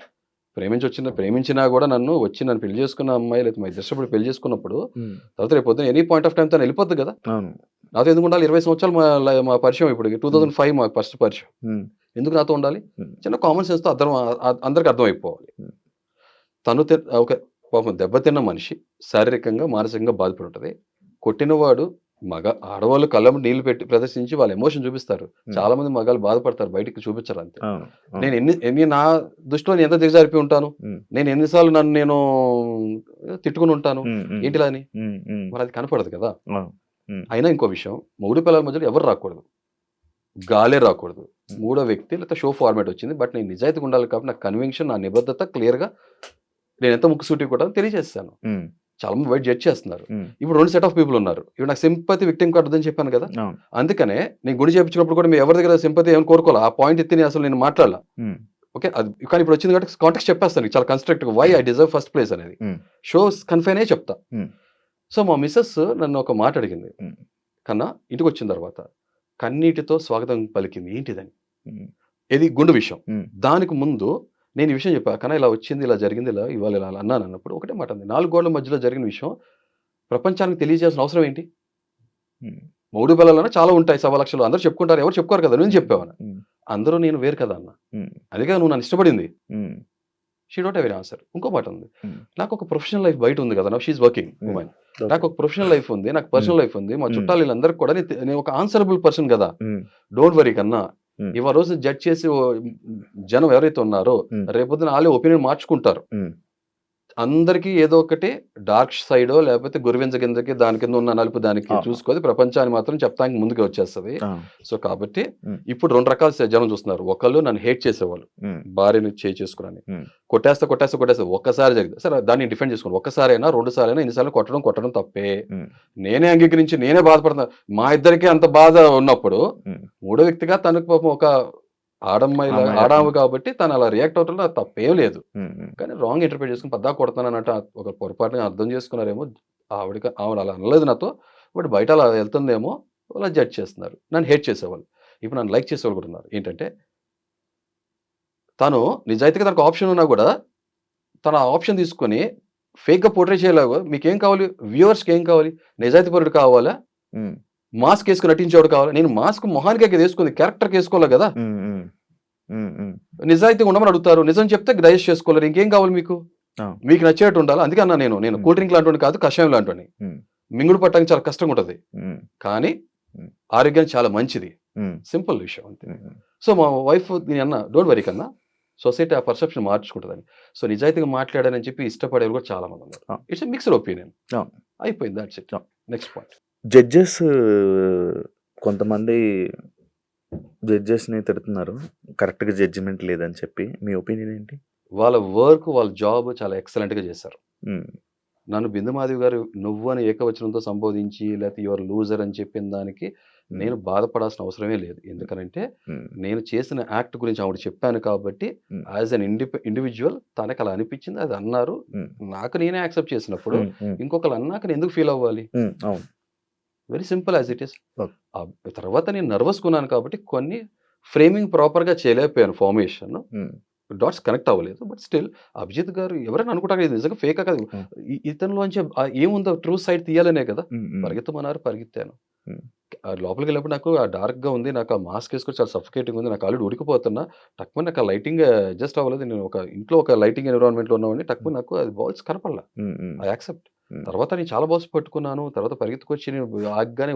Speaker 3: ప్రేమించినా కూడా నన్ను పెళ్లి చేసుకున్న అమ్మాయి లేకపోతే మా ఇద్దరు ఇష్టపడి పెళ్లి చేసుకున్నప్పుడు
Speaker 2: హ్మ్.
Speaker 3: తర్వాత రేపు పొద్దున ఎనీ పాయింట్ ఆఫ్ టైమ్ తను వెళ్ళిపోద్ది కదా!
Speaker 2: అవును.
Speaker 3: నాతో ఎందుకు ఉండాలి? 20 సంవత్సరాలు మా పరిచయం ఇప్పటికి.
Speaker 2: హ్మ్.
Speaker 3: 2005 మా ఫస్ట్ పరిచయం.
Speaker 2: హ్మ్.
Speaker 3: ఎందుకు నాతో ఉండాలి?
Speaker 2: హ్మ్.
Speaker 3: చిన్న కామన్ సెన్స్‌తో అందరికి అర్థమైపోవాలి.
Speaker 2: హ్మ్.
Speaker 3: తను ఓకే. పాపం దెబ్బతిన్న మనిషి శారీరకంగా, మానసికంగా బాధపడి ఉంటది. కొట్టినవాడు ఆడవాళ్ళు కళ్ళెమ్మట నీళ్లు పెట్టి ప్రదర్శించి వాళ్ళ ఎమోషన్ చూపిస్తారు.
Speaker 2: హ్మ్.
Speaker 3: చాలా మంది మగాళ్ళు బాధపడతారు. బయటికి చూపించరు అంతే.
Speaker 2: అవును. అవును.
Speaker 3: నేను నా దృష్టిలో నేను ఎంత దిగజారిపోయి ఉంటాను.
Speaker 2: హ్మ్.
Speaker 3: నేను ఎన్ని సార్లు నేను తిట్టుకొని ఉంటాను.
Speaker 2: హ్మ్. హ్మ్.
Speaker 3: ఏంటిలా అని?
Speaker 2: హ్మ్. హ్మ్.
Speaker 3: మరి అది కనపడదు కదా!
Speaker 2: అవును. హ్మ్.
Speaker 3: అయినా ఇంకో విషయం మొగుడు పెళ్ళాల మధ్యలో ఎవరు రాకూడదు. గాలే రాకూడదు.
Speaker 2: హ్మ్.
Speaker 3: మూడో వ్యక్తి లేకపోతే షో ఫార్మాట్ వచ్చింది. బట్ నేను నిజాయితీగా ఉండాలి కాబట్టి నా కన్విక్షన్, నా నిబద్ధత క్లియర్‌గా నేనెంత ముక్కుసూటిగా కూడా తెలియజేశాను.
Speaker 2: హ్మ్.
Speaker 3: చాలా మంది బయట జడ్జ్ చేస్తున్నారు.
Speaker 2: హ్మ్.
Speaker 3: ఇప్పుడు 2 సెట్ ఆఫ్ పీపుల్ ఉన్నారు. ఇప్పుడు నాకు సింపతి, విక్టిమ్ కార్డ్ వద్దని చెప్పాను కదా!
Speaker 2: అవును.
Speaker 3: అందుకనే నేను గుండు చేపించినప్పుడు కూడా ఎవరి దగ్గర సింపతి ఏమని కోరుకోలే. ఆ పాయింట్ ఎత్తి నేను మాట్లాడలా.
Speaker 2: హ్మ్.
Speaker 3: ఓకే. కానీ ఇప్పుడు వచ్చింది కాబట్టి కాంటెక్స్ట్ చెప్పేస్తాను నీకు చాలా కన్‌స్ట్రక్టివ్‌గా why I deserve first place అనేది.
Speaker 2: హ్మ్.
Speaker 3: షోస్ కన్ఫైన్ అయ్యే చెప్తా.
Speaker 2: హ్మ్.
Speaker 3: సో, మా మిసెస్ నన్ను ఒక మాట అడిగింది.
Speaker 2: హ్మ్.
Speaker 3: కన్నా ఇంటికొచ్చిన తర్వాత కన్నీటితో స్వాగతం పలికింది. ఏంటిదని?
Speaker 2: హ్మ్.
Speaker 3: ఇది గుండు విషయం.
Speaker 2: హ్మ్.
Speaker 3: దానికి ముందు నేను ఈ విషయం చెప్పా. కన్నా ఇలా వచ్చింది, ఇలా జరిగింది, ఇవాళ ఇలా అన్నానన్నప్పుడు ఒకటే మాట అంది. 4 గోడల మధ్యలో జరిగిన విషయం ప్రపంచానికి తెలియజేయాల్సిన అవసరం ఏంటి?
Speaker 2: హ్మ్.
Speaker 3: మొగుడు పెళ్ళాలన్నా చాలా ఉంటాయి సవాలక్షలు. అందరూ చెప్పుకుంటారు. ఎవరు చెప్పుకోరు కదా! నువ్వు
Speaker 2: హ్మ్.
Speaker 3: చెప్పావన్న.
Speaker 2: హ్మ్.
Speaker 3: అందరూ నేను వేరు కదా! అన్న.
Speaker 2: హ్మ్.
Speaker 3: అదేగా నువ్వు నన్ను ఇష్టపడింది.
Speaker 2: హ్మ్.
Speaker 3: She don't have any answer. ఇంకో మాట ఉంది.
Speaker 2: హ్మ్.
Speaker 3: నాకొక ప్రొఫెషనల్ లైఫ్ బయట ఉంది కదా! నౌ షీ ఈస్ వర్కింగ్
Speaker 2: హ్మ్.
Speaker 3: వుమెన్.
Speaker 2: ఓకే.
Speaker 3: నాకొక ప్రొఫెషనల్ లైఫ్ ఉంది. నాకు
Speaker 2: హ్మ్.
Speaker 3: పర్సనల్ లైఫ్ ఉంది. మా
Speaker 2: హ్మ్.
Speaker 3: చుట్టాలు వీళ్ళందరికి కూడా నేను ఒక ఆన్సరబుల్ పర్సన్ కదా!
Speaker 2: హ్మ్.
Speaker 3: డోంట్ వరీ కన్నా.
Speaker 2: హ్మ్.
Speaker 3: ఇవాళ రోజు జడ్జ్ చేసి జనం ఎవరైతే ఉన్నారో
Speaker 2: హ్మ్.
Speaker 3: రేపొద్దున ఆళ్ళే ఒపీనియన్ మార్చుకుంటారు.
Speaker 2: హ్మ్.
Speaker 3: అందరికీ ఏదో ఒకటి డార్క్ సైడో లేకపోతే గురువింజ కిందకి దాని కింద ఉన్న నలుపు దానికి
Speaker 2: అవును.
Speaker 3: చూసుకొని ప్రపంచాన్ని మాత్రం చెప్పడానికి ముందుకు వచ్చేస్తది.
Speaker 2: ఆ!
Speaker 3: సో, కాబట్టి
Speaker 2: హ్మ్.
Speaker 3: ఇప్పుడు 2 రకాల జనం చూస్తున్నారు. ఒకళ్ళు నన్ను హేట్ చేసేవాళ్ళు.
Speaker 2: హ్మ్.
Speaker 3: భార్యని చేసుకునని.
Speaker 2: హ్మ్.
Speaker 3: కొట్టేస్తా ఒక్కసారి జరిగింది. సరే దాన్ని డిఫెండ్ చేసుకోండి. ఒక్కసారైనా, 2 సారైనా, ఎన్ని సార్లు కొట్టడం తప్పే.
Speaker 2: హ్మ్.
Speaker 3: నేనే అంగీకరించి నేనే బాధపడుతున్నా. మా ఇద్దరికీ అంత బాధ ఉన్నప్పుడు
Speaker 2: హ్మ్.
Speaker 3: మూడో వ్యక్తిగా తనకు పాపం ఒక
Speaker 2: అమ్మాయి
Speaker 3: ఆడామె కాబట్టి తను అలా రియాక్ట్ అవ్వటంలో తప్పేం లేదు.
Speaker 2: హ్మ్. హ్మ్.
Speaker 3: కానీ రాంగ్ ఇంటర్‌ప్రిట్ చేసుకొని పద్దాక కొడతానన్నట్టు ఒక పొరపాటున అర్థం చేసుకున్నారేమో. ఆవిడ అలా అనలేదు నాతో. బట్ బయట అలా వెళ్తుందేమో అలా జడ్జ్ చేస్తున్నారు. నన్ను హేట్ చేసేవాళ్ళు. ఇప్పుడు నన్ను లైక్ చేసేవాళ్ళు కూడా ఉన్నారు. ఏంటంటే తను నిజాయితీగా తనకు ఆప్షన్ ఉన్నా కూడా తను ఆ ఆప్షన్ తీసుకొని ఫేక్‌గా పోర్ట్రే చేయలేగా మీకేం కావాలి? వ్యూవర్స్‌కి ఏం కావాలి? నిజాయితీపరుడు కావాలా?
Speaker 2: హ్మ్.
Speaker 3: మాస్క్ ఏసుకొని నటించేవాడు కావాలా? నేను మాస్క్ మొహానికే కదా ఏసుకుంది. క్యారెక్టర్‌కి ఏసుకోవాలి గదా!
Speaker 2: హ్మ్. హ్మ్. హ్మ్. హ్మ్.
Speaker 3: నిజాయితీగా ఉండమని అడుగుతారు. నిజం చెప్తే డైజెస్ట్ చేసుకోలేరు. ఇంకేం కావాలి మీకు?
Speaker 2: ఆ!
Speaker 3: మీకు నచ్చేట్టు ఉండాలా? అందుకే అన్నా నేను.
Speaker 2: హ్మ్.
Speaker 3: కూల్ డ్రింక్ లాంటోడిని కాదు. కషాయం లాంటోడిని.
Speaker 2: హ్మ్.
Speaker 3: మింగుడు పట్టడానికి చాలా కష్టంగా ఉంటది.
Speaker 2: హ్మ్.
Speaker 3: కానీ
Speaker 2: హ్మ్.
Speaker 3: ఆరోగ్యానికి చాలా మంచిది.
Speaker 2: హ్మ్.
Speaker 3: సింపుల్ విషయం అంతే.
Speaker 2: హ్మ్.
Speaker 3: సో, మా వైఫ్ నేనన్నా డోంట్ వరీ కన్నా సొసైటీ ఆ పర్సెప్షన్ మార్చుకుంటదని. సో, నిజాయితీగా మాట్లాడానని చెప్పి ఇష్టపడేవారు కూడా చాలా మంది ఉన్నారు.
Speaker 2: ఆ!
Speaker 3: It's a mixed opinion.
Speaker 2: అవును.
Speaker 3: అయిపోయింది. That's it.
Speaker 2: అవును.
Speaker 3: Next point.
Speaker 2: జడ్జెస్ కొంతమంది జడ్జెస్‌ని తిడుతున్నారు. కరెక్ట్‌గా జడ్జిమెంట్ లేదని చెప్పి. మీ ఒపీనియన్ ఏంటి?
Speaker 3: వాళ్ళ వర్క్, వాళ్ళ జాబ్ చాలా ఎక్సలెంట్‌గా చేశారు.
Speaker 2: హ్మ్.
Speaker 3: నన్ను బిందు మాధవి గారు నువ్వు అని ఏకవచనంతో సంబోధించి లేకపోతే యు ఆర్ లూజర్ అని చెప్పిన దానికి
Speaker 2: హ్మ్.
Speaker 3: నేను బాధపడాల్సిన అవసరమే లేదు. ఎందుకనంటే
Speaker 2: హ్మ్.
Speaker 3: నేను చేసిన యాక్ట్ గురించి ఆవిడ చెప్పాను కాబట్టి
Speaker 2: హ్మ్.
Speaker 3: యాజ్ ఎన్ ఇండివిడ్యువల్ తనకు అలా అనిపించింది. అది అన్నారు.
Speaker 2: హ్మ్.
Speaker 3: నాకు నేనే యాక్సెప్ట్ చేసినప్పుడు
Speaker 2: హ్మ్. హ్మ్.
Speaker 3: ఇంకొకళ్ళు అన్నాక నేను ఎందుకు ఫీల్ అవ్వాలి?
Speaker 2: హ్మ్. అవును.
Speaker 3: Very simple as it is.
Speaker 2: Okay.
Speaker 3: తర్వాత నేను నర్వస్‌గున్నాను కాబట్టి కొన్ని ఫ్రేమింగ్ ప్రాపర్‌గా చేయలేకపోయాను ఫార్మేషన్.
Speaker 2: హ్మ్.
Speaker 3: డాట్స్ కనెక్ట్ అవ్వలేదు. బట్ స్టిల్ అభిజిత్ గారు ఎవరైనా అనుకుంటారు ఇది నిజంగా ఫేకా కాదు.
Speaker 2: హ్మ్.
Speaker 3: ఇతనిలోంచి ఏముందో ట్రూ సైడ్ తీయాలనే కదా!
Speaker 2: హ్మ్. హ్మ్.
Speaker 3: పరిగెత్తమన్నారు పరిగెత్తాను.
Speaker 2: హ్మ్.
Speaker 3: లోపలికెళ్ళినప్పుడు నాకు ఆ డార్క్‌గా ఉంది. నాకు ఆ మాస్క్ ఏసుకొని చాలా సఫోకేటింగ్‌గా ఉంది. నాకు ఆల్రెడీ ఉడికిపోతున్నా. టక్కుమని నాకు ఆ లైటింగ్ అడ్జస్ట్ అవ్వలేదు. నేను ఇంట్లో ఒక లైటింగ్ ఎన్విరాన్మెంట్‌లో ఉన్నవాడిని. టక్కుమని నాకు అది వాల్స్ కనపడలా.
Speaker 2: హ్మ్. హ్మ్.
Speaker 3: I accept.
Speaker 2: హ్మ్.
Speaker 3: తర్వాత నేను చాలా బాక్స్ పట్టుకున్నాను. తర్వాత పరిగెత్తుకొచ్చి నేను ఆగగానే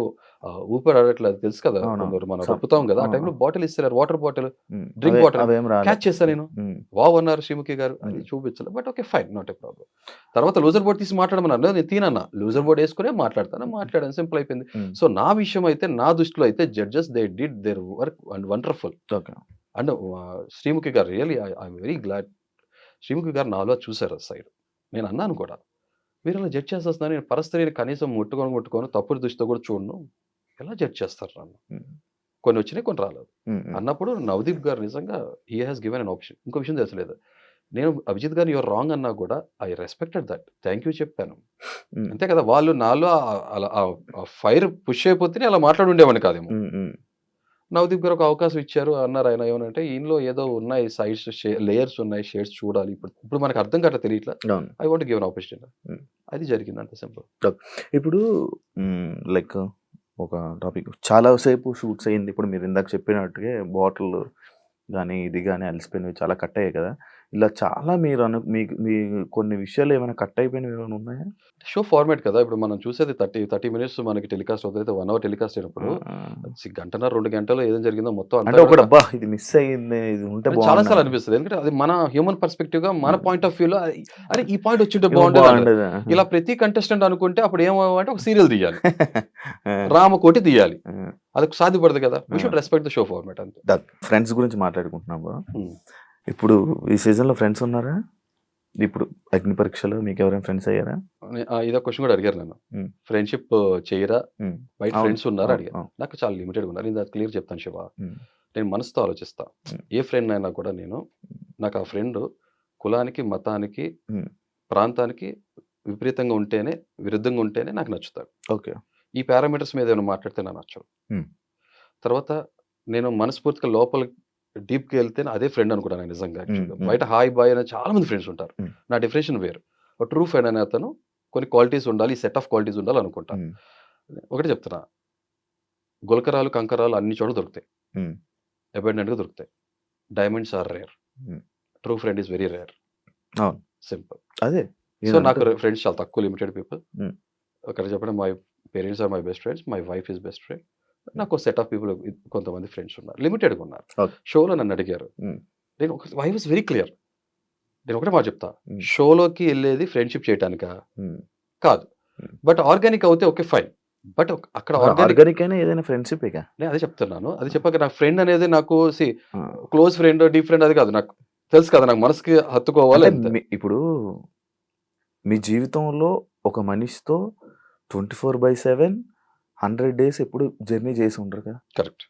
Speaker 3: ఊపిరి ఆడట్లేదు తెలుసు కదా!
Speaker 2: అవునవును.
Speaker 3: కొందరు మనం
Speaker 2: సమ్
Speaker 3: రప్పుతాం కదా! ఆ
Speaker 2: అవును.
Speaker 3: టైంలో బాటిల్ ఇస్తారు. వాటర్ బాటిల్,
Speaker 2: హ్మ్.
Speaker 3: డ్రింక్ బాటిల్
Speaker 2: అవేం రాలే.
Speaker 3: క్యాచ్ చేశా నేను.
Speaker 2: హ్మ్.
Speaker 3: వావ్! అన్నారు శ్రీముఖి గారు. అది
Speaker 2: హ్మ్.
Speaker 3: చూపించలే. But okay fine. Not a problem. తర్వాత లూజర్ బోర్డ్ తీసి మాట్లాడమన్నారు. నేను తీనన్నా. లూజర్ బోర్డ్ యేసుకునే మాట్లాడతాను. మాట్లాడాను. సింపుల్ అయిపోయింది.
Speaker 2: హ్మ్.
Speaker 3: సో, నా విషయం అయితే నా దృష్టిలో అయితే judges they did their work and wonderful.
Speaker 2: Okay.
Speaker 3: And Srimukhi గారు really I'm very glad. Srimukhi గారు నాలో చూసారు ఆ సైడ్. నేను అన్నాను కూడా. మీరలా జడ్జ్ చేసేస్తున్నారు. నేను పరస్త్రీని కనీసం ముట్టుకోను. తప్పుడు దృష్టితో కూడా చూడను. ఎలా జడ్జ్ చేస్తారు నన్ను?
Speaker 2: హ్మ్.
Speaker 3: కొన్ని వచ్చినాయి, కొన్ని రాలేదు.
Speaker 2: హ్మ్. హ్మ్.
Speaker 3: అన్నప్పుడు నవదీప్ గారు నిజంగా he has given an option. ఇంకో విషయం తెలుసలేదు. నేను అభిజిత్ గారిని యూ ఆర్ రాంగ్ అన్నా కూడా I respected that. Thank you చెప్పాను.
Speaker 2: హ్మ్.
Speaker 3: అంతే కదా! వాళ్ళు నాలో అలా ఆ ఫైర్ పుష్ అయిపోతేనే అలా మాట్లాడి ఉండేవాడిని కాదేమో.
Speaker 2: హ్మ్. హ్మ్.
Speaker 3: నవదీప్ గారు ఒక అవకాశం ఇచ్చారు. అన్నారు ఆయన ఏమనంటే, "ఈనిలో ఏదో ఉన్నాయి సైడ్స్ లేయర్స్ ఉన్నాయి. షేడ్స్ చూడాలి. ఇప్పుడు మనకు అర్థం కావట్లే తెలియట్లా.
Speaker 2: అవును.
Speaker 3: I want to give an opportunity."
Speaker 2: హ్మ్.
Speaker 3: అది జరిగింది అంతే సింపుల్.
Speaker 2: ఇప్పుడు లైక్ ఒక టాపిక్ చాలా సేపు షూట్స్ అయింది. ఇప్పుడు మీరు ఇందాక చెప్పినట్టుగా బాటిల్ గానీ, ఇది గానీ అలిసిపోయినవి చాలా కట్ అయ్యాయి కదా! ఇలా చాలా మీరు మీకు మీ కొన్ని విషయాలు ఏమైనా కట్ అయిపోయినవి ఏమైనా ఉన్నాయా?
Speaker 3: షో ఫార్మాట్ కదా! ఇప్పుడు మనం చూసేది 30 మినిట్స్ మనకి టెలికాస్ట్ అవుతది. 1 అవర్ టెలికాస్ట్
Speaker 2: ఆ!
Speaker 3: అయినప్పుడు
Speaker 2: ఆ!
Speaker 3: గంటన్నర, 2 గంటలు ఏం జరిగిందో మొత్తం అంతా
Speaker 2: అంటే
Speaker 3: కూడా
Speaker 2: ఒకటి అబ్బా! ఇది మిస్ అయింది. ఇది ఉంటే
Speaker 3: అని చాలా సార్లు
Speaker 2: బావుండని.
Speaker 3: అనిపిస్తది. ఎందుకంటే అది మన హ్యూమన్ పర్స్‌పెక్టివ్‌గా మన
Speaker 2: హ్మ్.
Speaker 3: పాయింట్ ఆఫ్ వ్యూలో అరే! ఈ పాయింట్ వచ్చుంటే
Speaker 2: ఏమో
Speaker 3: బావుండేదంటారు.
Speaker 2: బావుండేది. ఆహా!
Speaker 3: ఇలా ప్రతి కంటెస్టెంట్ అనుకుంటే అప్పుడు ఏమవ్వాలంటే ఒక సీరియల్ తీయాలి.
Speaker 2: ఆ!
Speaker 3: 'రామకోటి' తీయాలి.
Speaker 2: ఆ!
Speaker 3: అది సాధ్యపడదు కదా! వి
Speaker 2: ఆ!
Speaker 3: Should respect the show format అంతే.
Speaker 2: ఫ్రెండ్స్ గురించి మాట్లాడుకుంటున్నాము.
Speaker 3: హ్మ్.
Speaker 2: ఇప్పుడు ఈ సీజన్‌లో ఫ్రెండ్స్ ఉన్నారా? ఇప్పుడు 'అగ్ని పరీక్షలో' మీకెవరైనా ఫ్రెండ్స్ అయ్యారా?
Speaker 3: ఇదొక క్వెషన్ కూడా అడిగారు నన్ను.
Speaker 2: హ్మ్.
Speaker 3: ఫ్రెండ్‌షిప్ చెయ్యరా?
Speaker 2: హ్మ్.
Speaker 3: బయట
Speaker 2: అవును.
Speaker 3: ఫ్రెండ్స్ ఉన్నారా?
Speaker 2: అవును.
Speaker 3: అడిగారు.
Speaker 2: అవును.
Speaker 3: నాకు చాలా లిమిటెడ్‌గా ఉన్నారు. నేను అది క్లియర్ చెప్తాను శివ.
Speaker 2: హ్మ్.
Speaker 3: నేను మనసుతో ఆలోచిస్తా.
Speaker 2: హ్మ్.
Speaker 3: ఏ ఫ్రెండ్ అయినా కూడా నేను నాకు ఆ ఫ్రెండ్ కులానికి, మతానికి,
Speaker 2: హ్మ్.
Speaker 3: ప్రాంతానికి విపరీతంగా ఉంటేనే, విరుద్ధంగా ఉంటేనే నాకు నచ్చుతాడు.
Speaker 2: ఓకే.
Speaker 3: ఈ పారామీటర్స్ మీద ఏమైనా మాట్లాడితే నాకు నచ్చవు.
Speaker 2: హ్మ్.
Speaker 3: తర్వాత నేను మనస్ఫూర్తిగా లోపలికి డీప్‌గా ఎళ్తేనే అదే ఫ్రెండ్ అనుకుంటాను నేను నిజంగా
Speaker 2: హ్మ్.
Speaker 3: యాక్చువల్‌గా.
Speaker 2: హ్మ్.
Speaker 3: బయట హాయ్, బాయ్ అనే చాలా మంది ఫ్రెండ్స్ ఉంటారు.
Speaker 2: హ్మ్.
Speaker 3: నా డెఫినిషన్ వేరు. ఒక ట్రూ ఫ్రెండ్ అనే అతను కొన్ని క్వాలిటీస్ ఉండాలి. ఈ సెట్ ఆఫ్ క్వాలిటీస్ ఉండాలనుకుంటా.
Speaker 2: హ్మ్.
Speaker 3: ఒకటే చెప్తున్నా. గులకరాలు, కంకరాలు అన్ని చోట్ల దొరుకుతాయి.
Speaker 2: హ్మ్.
Speaker 3: అబాండెంట్‌గా దొరుకుతాయి. Diamonds are rare.
Speaker 2: Hmm.
Speaker 3: True friend is very rare.
Speaker 2: అవును.
Speaker 3: సింపుల్.
Speaker 2: అదే.
Speaker 3: సో, నాకు
Speaker 2: ఇదంతా
Speaker 3: ఫ్రెండ్స్ చాలా తక్కువ లిమిటెడ్ పీపుల్.
Speaker 2: హ్మ్.
Speaker 3: ఒకటి చెప్పడం my parents are my best friends. My wife is best friend. నాకు సెట్ ఆఫ్ పీపుల్ కొంతమంది ఫ్రెండ్స్ ఉన్నారు. లిమిటెడ్‌గా ఉన్నారు.
Speaker 2: ఓకే.
Speaker 3: షోలో నన్ను అడిగారు.
Speaker 2: హ్మ్.
Speaker 3: నేను ఐ వాస్ వెరీ క్లియర్. నేను ఒకటే మాట చెప్తా.
Speaker 2: హ్మ్.
Speaker 3: షోలోకి ఎళ్ళేది ఫ్రెండ్‌షిప్ చేయటానికా?
Speaker 2: హ్మ్.
Speaker 3: కాదు.
Speaker 2: హ్మ్.
Speaker 3: బట్ ఆర్గానిక్ అవుతే ఓకే ఫైన్. బట్ అక్కడ ఆర్గానిక్
Speaker 2: ఆర్గానిక్ అయినా ఏదైనా ఫ్రెండ్‌షిప్పేగా.
Speaker 3: నేను అదే చెప్తున్నాను. అది చెప్పాక నాకు ఫ్రెండ్ అనేది నాకు
Speaker 2: ఆ!
Speaker 3: క్లోజ్ ఫ్రెండ్, డీప్ ఫ్రెండ్ అది కాదు. నాకు తెలుసు కదా! నాకు మనసుకి హత్తుకోవాలి
Speaker 2: అంటే
Speaker 3: అంతే.
Speaker 2: ఇప్పుడు మీ జీవితంలో ఒక మనిషితో 24/7 100 డేస్ ఎప్పుడు జర్నీ చేసి ఉండరుగా.
Speaker 3: కరెక్ట్.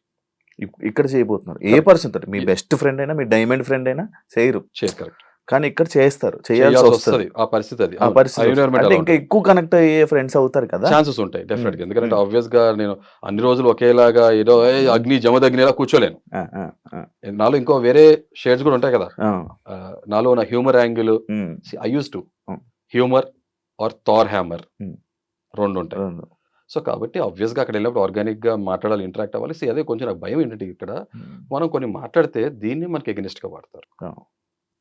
Speaker 2: ఇక్కడ చేయబోతున్నారు. ఏ
Speaker 3: కరెక్ట్.
Speaker 2: పర్సన్ తోటి మీ బెస్ట్ ఫ్రెండ్ అయినా, మీ డైమండ్ ఫ్రెండ్ అయినా చేయరు.
Speaker 3: కరెక్ట్.
Speaker 2: కానీ ఇక్కడ చేస్తారు. చేయాల్సొస్తది.
Speaker 3: చేయాల్సొస్తది. ఆ పరిస్థితి అది.
Speaker 2: ఆ
Speaker 3: అవును. ఆ
Speaker 2: పరిస్థితి వస్తది.
Speaker 3: ఎన్విరాన్మెంట్
Speaker 2: అంటే
Speaker 3: అలా
Speaker 2: ఇంకా
Speaker 3: ఉంటది.
Speaker 2: ఎక్కువ కనెక్ట్ అయ్యే ఫ్రెండ్స్ అవుతారు కదా!
Speaker 3: ఛాన్సెస్ ఉంటాయి
Speaker 2: హ్మ్.
Speaker 3: డెఫినిట్‌గా. ఎందుకంటే
Speaker 2: హ్మ్.
Speaker 3: ఆబ్వియస్‌గా నేను అన్ని రోజులు ఒకేలాగా ఏదో అగ్ని జమదగ్నిలా కూర్చోలేను.
Speaker 2: ఆ! ఆ! ఆ!
Speaker 3: నాలో ఇంకో వేరే షేడ్స్ కూడా ఉంటాయి కదా!
Speaker 2: ఆ!
Speaker 3: నాలో ఉన్న హ్యూమర్ యాంగిల్
Speaker 2: హ్మ్.
Speaker 3: ఐ యూజ్డ్ టు
Speaker 2: హ్మ్.
Speaker 3: హ్యూమర్ ఆర్ థార్ హ్యామర్
Speaker 2: హ్మ్.
Speaker 3: 2 ఉంటాయి.
Speaker 2: 2
Speaker 3: సో, కాబట్టి ఆబ్వియస్‌గా అక్కడెళ్ళినప్పుడు ఆర్గానిక్‌గా మాట్లాడాలి, ఇంటరాక్ట్ అవ్వాలి. అదే కొంచెం నాకు భయం ఏంటంటే ఇక్కడ
Speaker 2: హ్మ్.
Speaker 3: మనం కొన్ని మాట్లాడితే దీన్ని మనకి అగెయిన్స్ట్‌గా వాడతారు.
Speaker 2: ఆ!